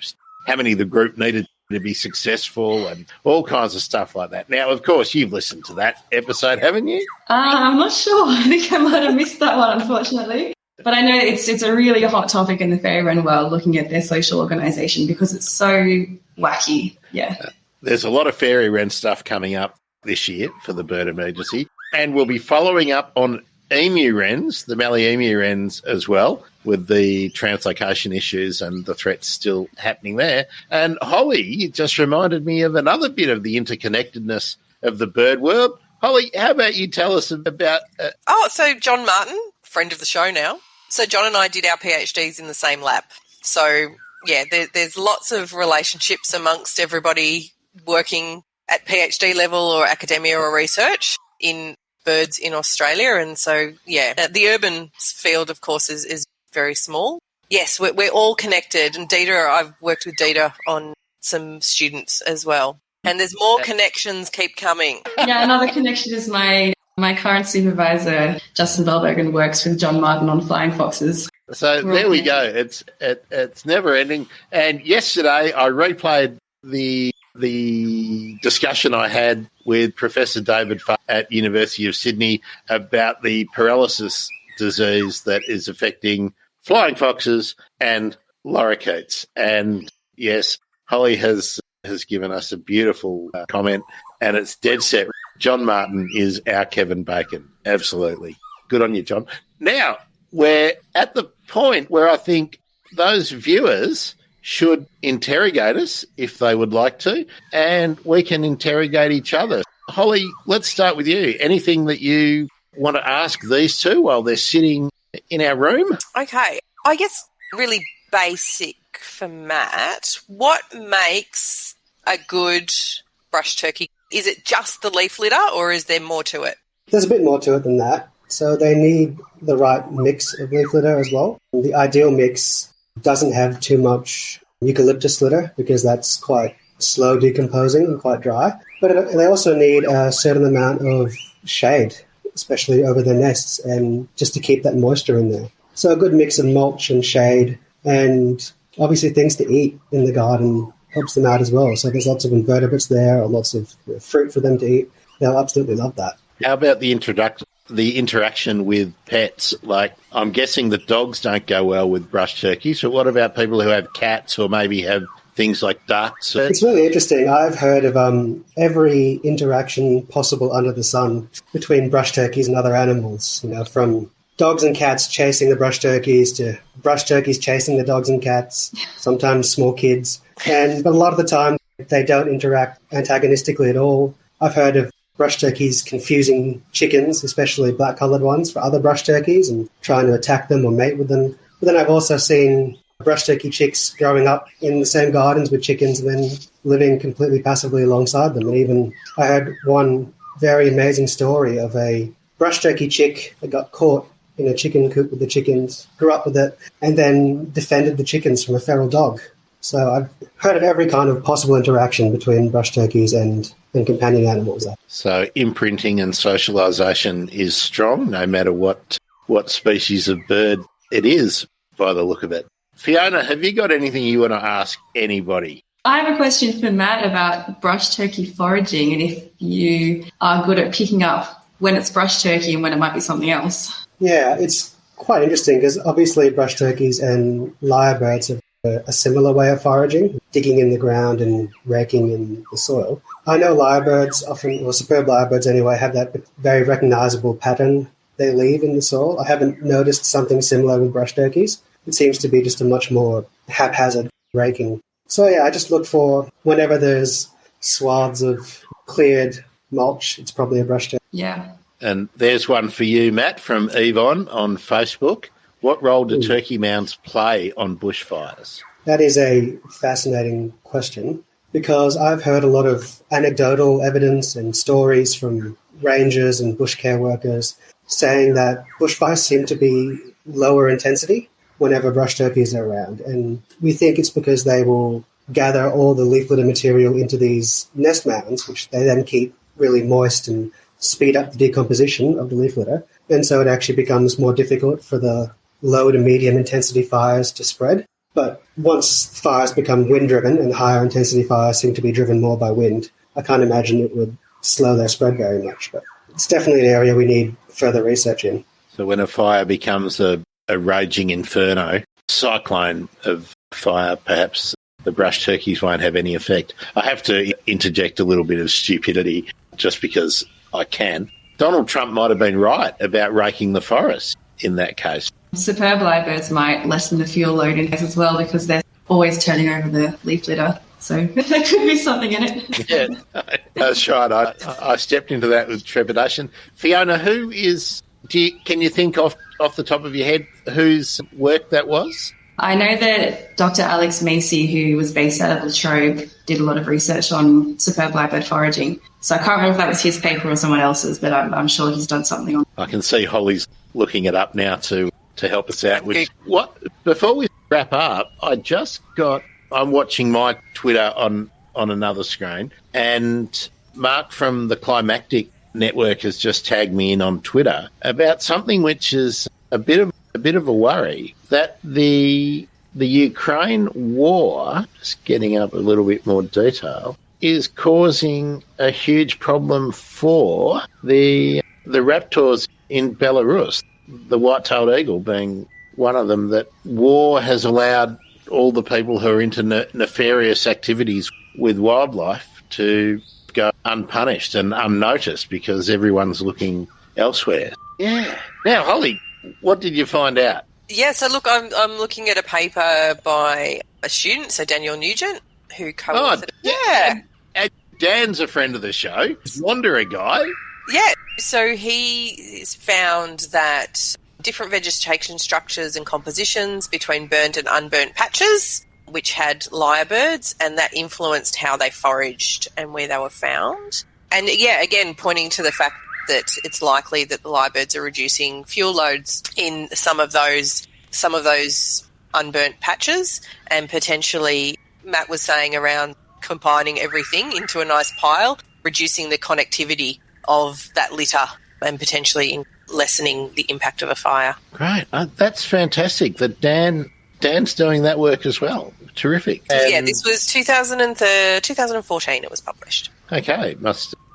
needed to be successful and all kinds of stuff like that. Now, of course, you've listened to that episode, haven't you?
I'm not sure. I think I might have missed that one, unfortunately. But I know it's a really hot topic in the fairy wren world, looking at their social organisation, because it's so wacky. Yeah.
There's a lot of fairy wren stuff coming up this year for the Bird Emergency, and we'll be following up on emu wrens, the Mallee emu wrens as well, with the translocation issues and the threats still happening there. And Holly, you just reminded me of another bit of the interconnectedness of the bird world. Holly, how about you tell us about...
So John Martin, friend of the show now. So John and I did our PhDs in the same lab. So, yeah, there's lots of relationships amongst everybody working at PhD level or academia or research in birds in Australia. And so, yeah, the urban field, of course, is very small. Yes, we're all connected. And I've worked with Dieter on some students as well. And there's more connections keep coming.
Yeah, another connection is my current supervisor, Justin Bellbergen, works with John Martin on flying foxes.
So there we go. It's never ending. And yesterday I replayed the the discussion I had with Professor David at University of Sydney about the paralysis disease that is affecting flying foxes and lorikeets. And yes, Holly has given us a beautiful comment, and it's dead set. John Martin is our Kevin Bacon. Absolutely. Good on you, John. Now, we're at the point where I think those viewers should interrogate us if they would like to, and we can interrogate each other. Holly, let's start with you. Anything that you want to ask these two while they're sitting in our room?
Okay. I guess really basic for Matt, what makes a good brush turkey? Is it just the leaf litter, or is there more to it?
There's a bit more to it than that. So they need the right mix of leaf litter as well. The ideal mix doesn't have too much eucalyptus litter because that's quite slow decomposing and quite dry. But they also need a certain amount of shade, especially over their nests, and just to keep that moisture in there. So a good mix of mulch and shade, and obviously things to eat in the garden helps them out as well. So there's lots of invertebrates there, or lots of fruit for them to eat. They'll absolutely love that.
How about the interaction with pets? Like, I'm guessing that dogs don't go well with brush turkeys. So what about people who have cats or maybe have things like ducks?
It's really interesting. I've heard of every interaction possible under the sun between brush turkeys and other animals, from dogs and cats chasing the brush turkeys to brush turkeys chasing the dogs and cats, sometimes small kids. But a lot of the time, they don't interact antagonistically at all. I've heard of brush turkeys confusing chickens, especially black-coloured ones, for other brush turkeys and trying to attack them or mate with them. But then I've also seen brush turkey chicks growing up in the same gardens with chickens and then living completely passively alongside them. And even I heard one very amazing story of a brush turkey chick that got caught in a chicken coop with the chickens, grew up with it, and then defended the chickens from a feral dog. So I've heard of every kind of possible interaction between brush turkeys and companion animals.
So imprinting and socialisation is strong, no matter what species of bird it is, by the look of it. Fiona, have you got anything you want to ask anybody?
I have a question for Matt about brush turkey foraging, and if you are good at picking up when it's brush turkey and when it might be something else.
Yeah, it's quite interesting because obviously brush turkeys and lyrebirds have a similar way of foraging, digging in the ground and raking in the soil. I know lyrebirds often, or superb lyrebirds anyway, have that very recognisable pattern they leave in the soil. I haven't noticed something similar with brush turkeys. It seems to be just a much more haphazard raking. So yeah, I just look for whenever there's swaths of cleared mulch, it's probably a brush turkey.
Yeah.
And there's one for you, Matt, from Yvonne on Facebook. What role do turkey mounds play on bushfires?
That is a fascinating question because I've heard a lot of anecdotal evidence and stories from rangers and bush care workers saying that bushfires seem to be lower intensity whenever brush turkeys are around. And we think it's because they will gather all the leaf litter material into these nest mounds, which they then keep really moist and speed up the decomposition of the leaf litter. And so it actually becomes more difficult for the low to medium intensity fires to spread. But once fires become wind-driven and higher intensity fires seem to be driven more by wind, I can't imagine it would slow their spread very much. But it's definitely an area we need further research in. So
when a fire becomes a raging inferno, cyclone of fire, perhaps the brush turkeys won't have any effect. I have to interject a little bit of stupidity just because I can. Donald Trump might have been right about raking the forest in that case.
Superb lyrebirds might lessen the fuel load in as well because they're always turning over the leaf litter. So there could be something in it.
Yeah, that's right. I stepped into that with trepidation. Fiona, can you think off the top of your head whose work that was?
I know that Dr. Alex Macy, who was based out of Latrobe, did a lot of research on superb lyrebird foraging. So I can't remember if that was his paper or someone else's, but I'm sure he's done something on it.
I can see Holly's looking it up now to help us out. Before we wrap up, I'm watching my Twitter on another screen, and Mark from the Climactic Network has just tagged me in on Twitter about something which is a bit of a worry, that the Ukraine war, just getting up a little bit more detail, is causing a huge problem for the raptors in Belarus, the white-tailed eagle being one of them, that war has allowed all the people who are into nefarious activities with wildlife to go unpunished and unnoticed because everyone's looking elsewhere. Yeah. Now, Holly, what did you find out?
Yeah, so look, I'm looking at a paper by a student, so Daniel Nugent, who co-authored.
And Dan's a friend of the show. Wanderer guy.
Yeah, so he's found that different vegetation structures and compositions between burnt and unburnt patches, which had lyrebirds, and that influenced how they foraged and where they were found. And yeah, again, pointing to the fact that it's likely that the lyrebirds are reducing fuel loads in some of those unburnt patches, and potentially, Matt was saying, around combining everything into a nice pile, reducing the connectivity of that litter and potentially lessening the impact of a fire.
Great. That's fantastic that Dan's doing that work as well. Terrific.
Yeah, this was 2014 it was published.
Okay,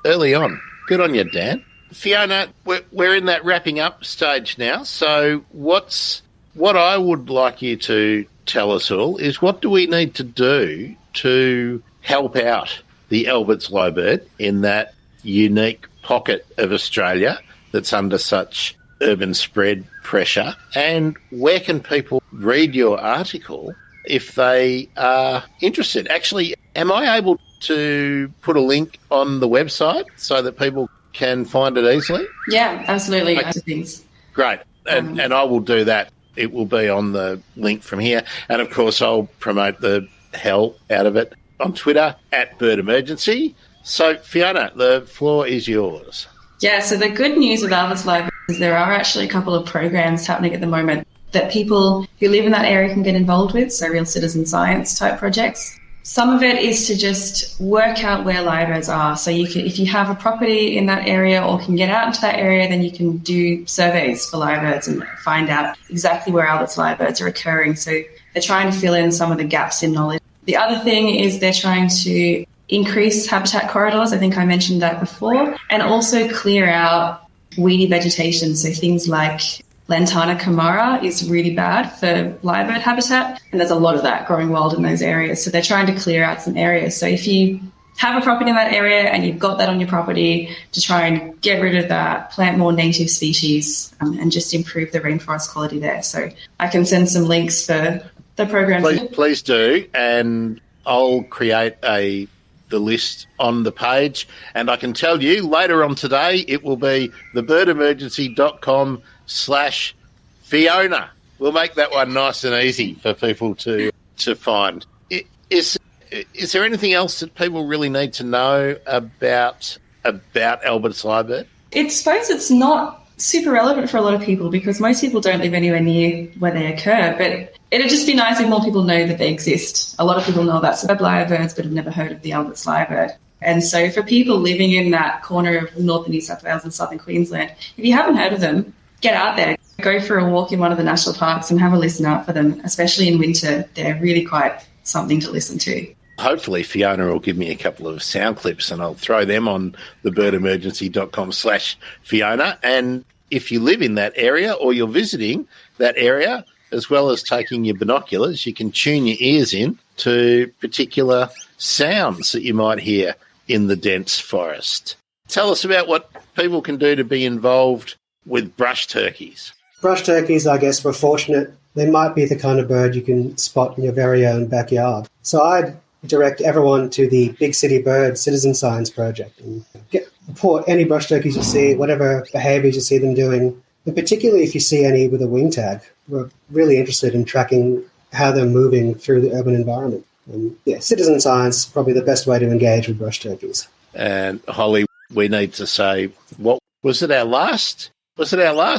early on. Good on you, Dan. Fiona, we're in that wrapping up stage now, so what I would like you to tell us all is, what do we need to do to help out the Albert's lyrebird in that unique pocket of Australia that's under such urban spread pressure? And where can people read your article if they are interested? Actually, am I able to put a link on the website so that people can find it easily?
Yeah, absolutely.
Okay. Great. And I will do that. It will be on the link from here. And, of course, I'll promote the hell out of it on Twitter @Bird Emergency. So, Fiona, the floor is yours.
Yeah, so the good news with Albert's Lyrebird is there are actually a couple of programs happening at the moment that people who live in that area can get involved with, so real citizen science type projects. Some of it is to just work out where lyrebirds are. So you can, if you have a property in that area or can get out into that area, then you can do surveys for lyrebirds and find out exactly where Albert's lyrebirds are occurring. So they're trying to fill in some of the gaps in knowledge. The other thing is they're trying to increase habitat corridors. I think I mentioned that before. And also clear out weedy vegetation. So things like Lantana camara is really bad for lyrebird habitat, and there's a lot of that growing wild in those areas. So they're trying to clear out some areas. So if you have a property in that area and you've got that on your property, to try and get rid of that, plant more native species, and just improve the rainforest quality there. So I can send some links for the program.
Please do, and I'll create the list on the page. And I can tell you later on today, it will be thebirdemergency.com/Fiona. We'll make that one nice and easy for people to find. Is there anything else that people really need to know about Albert's lyrebird?
I suppose it's not super relevant for a lot of people because most people don't live anywhere near where they occur, but it'd just be nice if more people know that they exist. A lot of people know about suburb lyrebirds but have never heard of the Albert's lyrebird. And so for people living in that corner of northern New South Wales and southern Queensland, if you haven't heard of them, get out there. Go for a walk in one of the national parks and have a listen out for them, especially in winter. They're really quite something to listen to.
Hopefully Fiona will give me a couple of sound clips and I'll throw them on thebirdemergency.com/Fiona. And if you live in that area or you're visiting that area, as well as taking your binoculars, you can tune your ears in to particular sounds that you might hear in the dense forest. Tell us about what people can do to be involved with brush turkeys.
Brush turkeys, I guess, we're fortunate. They might be the kind of bird you can spot in your very own backyard. So I'd direct everyone to the Big City Bird Citizen Science Project and report any brush turkeys you see, whatever behaviours you see them doing, and particularly if you see any with a wing tag. We're really interested in tracking how they're moving through the urban environment. And citizen science is probably the best way to engage with brush turkeys.
And Holly, we need to say, what was it? Our last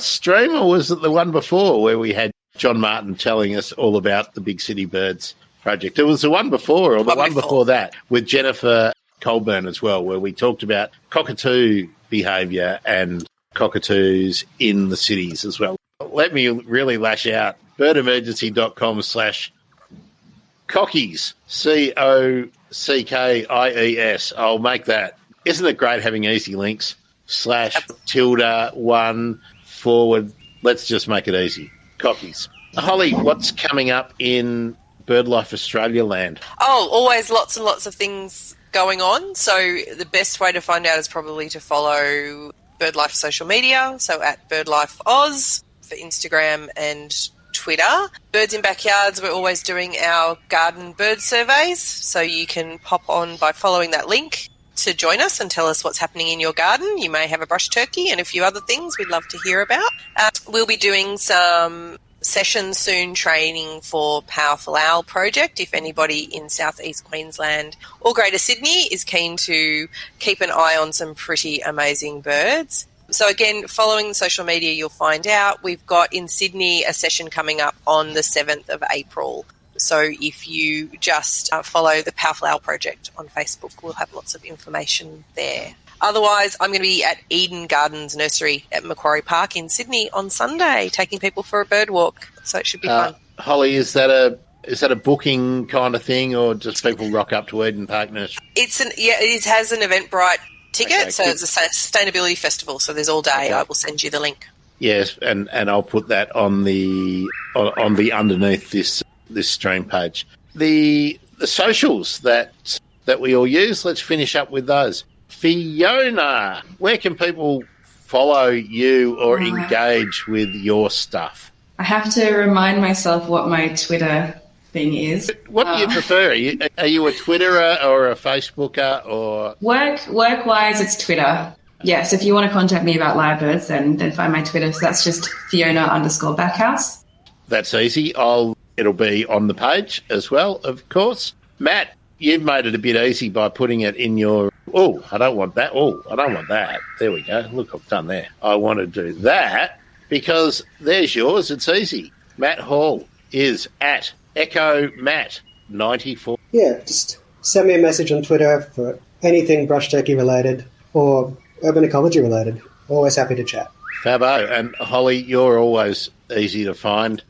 stream, or was it the one before where we had John Martin telling us all about the Big City Birds project? It was the one before, or the one before that, with Jennifer Colburn as well, where we talked about cockatoo behaviour and cockatoos in the cities as well. Let me really lash out. Birdemergency.com/cockies, CKIES. I'll make that. Isn't it great having easy links? /1 / Let's just make it easy. Copies. Holly, what's coming up in Birdlife Australia land?
Oh, always lots and lots of things going on. So the best way to find out is probably to follow Birdlife social media. So at Birdlife Oz for Instagram and Twitter. Birds in Backyards, we're always doing our garden bird surveys. So you can pop on by following that link to join us and tell us what's happening in your garden. You may have a brush turkey and a few other things we'd love to hear about. We'll be doing some sessions soon training for Powerful Owl project. If anybody in southeast Queensland or Greater Sydney is keen to keep an eye on some pretty amazing birds. So again, following social media, you'll find out. We've got in Sydney a session coming up on the 7th of April. So if you just follow the Powerful Owl project on Facebook, we'll have lots of information there. Otherwise, I'm going to be at Eden Gardens Nursery at Macquarie Park in Sydney on Sunday, taking people for a bird walk. So it should be fun.
Holly, is that a booking kind of thing, or just people rock up to Eden Park Nursery?
It has an Eventbrite ticket,
Okay,
so
good.
it's a sustainability festival. So there's all day.
Okay.
I will send you the link.
Yes, and I'll put that on the underneath this stream page. The socials that we all use. Let's finish up with those. Fiona, where can people follow you or engage with your stuff?
I have to remind myself what my Twitter thing is.
What do you prefer? Are you a Twitterer or a Facebooker or
Work-wise, it's Twitter. Yes, if you want to contact me about Lyrebirds, then find my Twitter. So that's just Fiona_Backhouse.
That's easy. It'll be on the page as well, of course. Matt, you've made it a bit easy by putting it in your... Oh, I don't want that. Oh, I don't want that. There we go. Look what I've done there. I want to do that because there's yours. It's easy. Matt Hall is at EchoMatt94.
Yeah, just send me a message on Twitter for anything brush turkey related or urban ecology related. Always happy to chat.
Fabo. And Holly, you're always easy to find.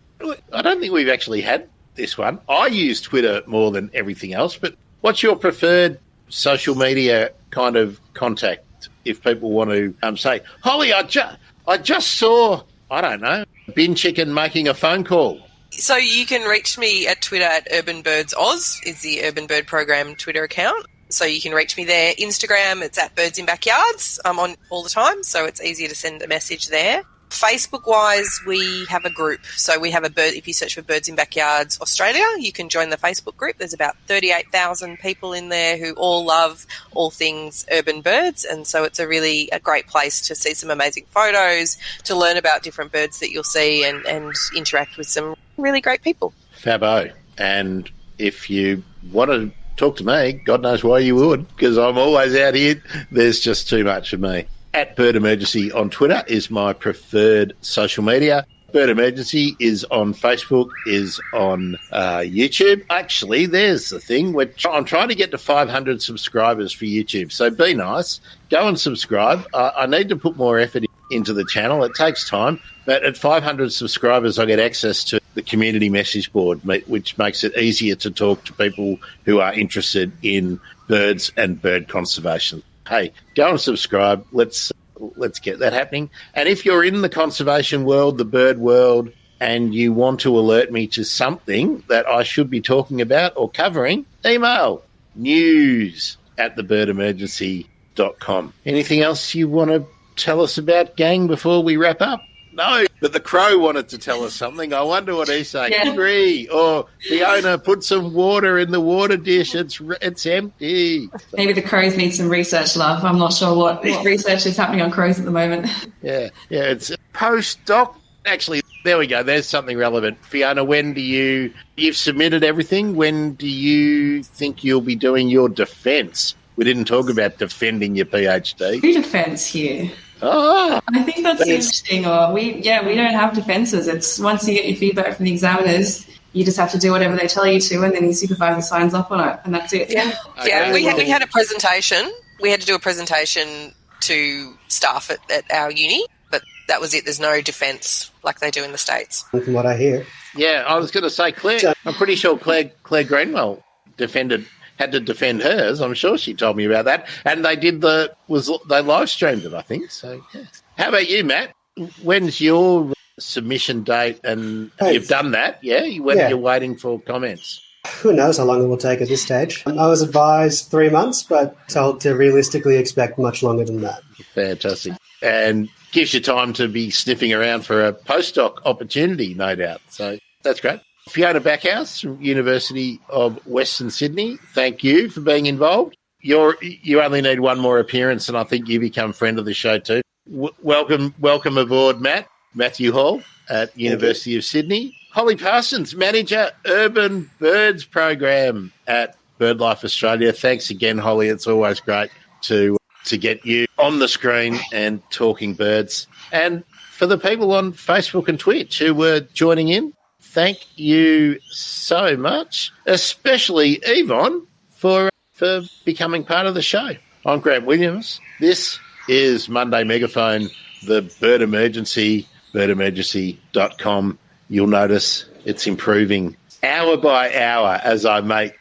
I don't think we've actually had this one. I use Twitter more than everything else, but what's your preferred social media kind of contact if people want to say, Holly, I just saw, I don't know, Bin Chicken making a phone call?
So you can reach me at Twitter at Urban Birds Oz is the Urban Bird Program Twitter account. So you can reach me there. Instagram, it's at Birds in Backyards. I'm on all the time, so it's easier to send a message there. Facebook-wise, we have a group. So we have a bird. If you search for Birds in Backyards Australia, you can join the Facebook group. There's about 38,000 people in there who all love all things urban birds, and so it's a great place to see some amazing photos, to learn about different birds that you'll see, and interact with some really great people.
Fabo. And if you want to talk to me, God knows why you would, because I'm always out here. There's just too much of me. At Bird Emergency on Twitter is my preferred social media. Bird Emergency is on Facebook, is on YouTube. Actually, there's the thing. I'm trying to get to 500 subscribers for YouTube, so be nice. Go and subscribe. I need to put more effort into the channel. It takes time. But at 500 subscribers, I get access to the community message board, which makes it easier to talk to people who are interested in birds and bird conservation. Hey, go and subscribe. Let's get that happening. And if you're in the conservation world, the bird world, and you want to alert me to something that I should be talking about or covering, email news@thebirdemergency.com. Anything else you want to tell us about, gang, before we wrap up? No, but the crow wanted to tell us something. I wonder what he's saying.
Yeah.
Agree. Or Fiona, put some water in the water dish. It's empty.
Maybe the crows need some research, love. I'm not sure what research is happening on crows at the moment.
Yeah, it's postdoc. Actually, there we go. There's something relevant. Fiona, you've submitted everything. When do you think you'll be doing your defence? We didn't talk about defending your PhD.
Who defence here?
Oh,
I think that's interesting. Or we don't have defences. It's once you get your feedback from the examiners, you just have to do whatever they tell you to, and then your supervisor signs off on it, and that's it.
Yeah,
Okay.
yeah. We had a presentation. We had to do a presentation to staff at our uni, but that was it. There's no defence like they do in the States.
From what I hear.
yeah. I was going to say Claire. I'm pretty sure Claire Greenwell defended had to defend hers. I'm sure she told me about that. And they they live streamed it, I think. So, yeah. How about you, Matt? When's your submission date? And you've done that, yeah? When you're waiting for comments?
Who knows how long it will take at this stage. I was advised 3 months, but told to realistically expect much longer than that.
Fantastic. And gives you time to be sniffing around for a postdoc opportunity, no doubt. So that's great. Fiona Backhouse from University of Western Sydney, thank you for being involved. You only need one more appearance, and I think you become friend of the show too. Welcome aboard, Matthew Hall at University of Sydney. Holly Parsons, Manager, Urban Birds Program at Birdlife Australia. Thanks again, Holly. It's always great to get you on the screen and talking birds. And for the people on Facebook and Twitch who were joining in, thank you so much, especially Yvonne, for becoming part of the show. I'm Grant Williams. This is Monday Megaphone, the bird emergency, birdemergency.com. You'll notice it's improving hour by hour as I make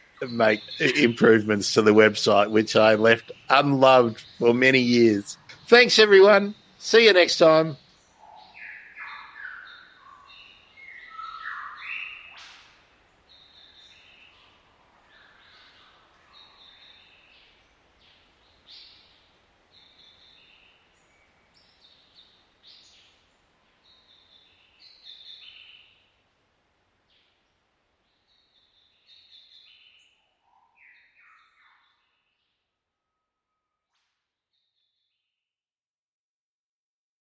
improvements to the website, which I left unloved for many years. Thanks, everyone. See you next time.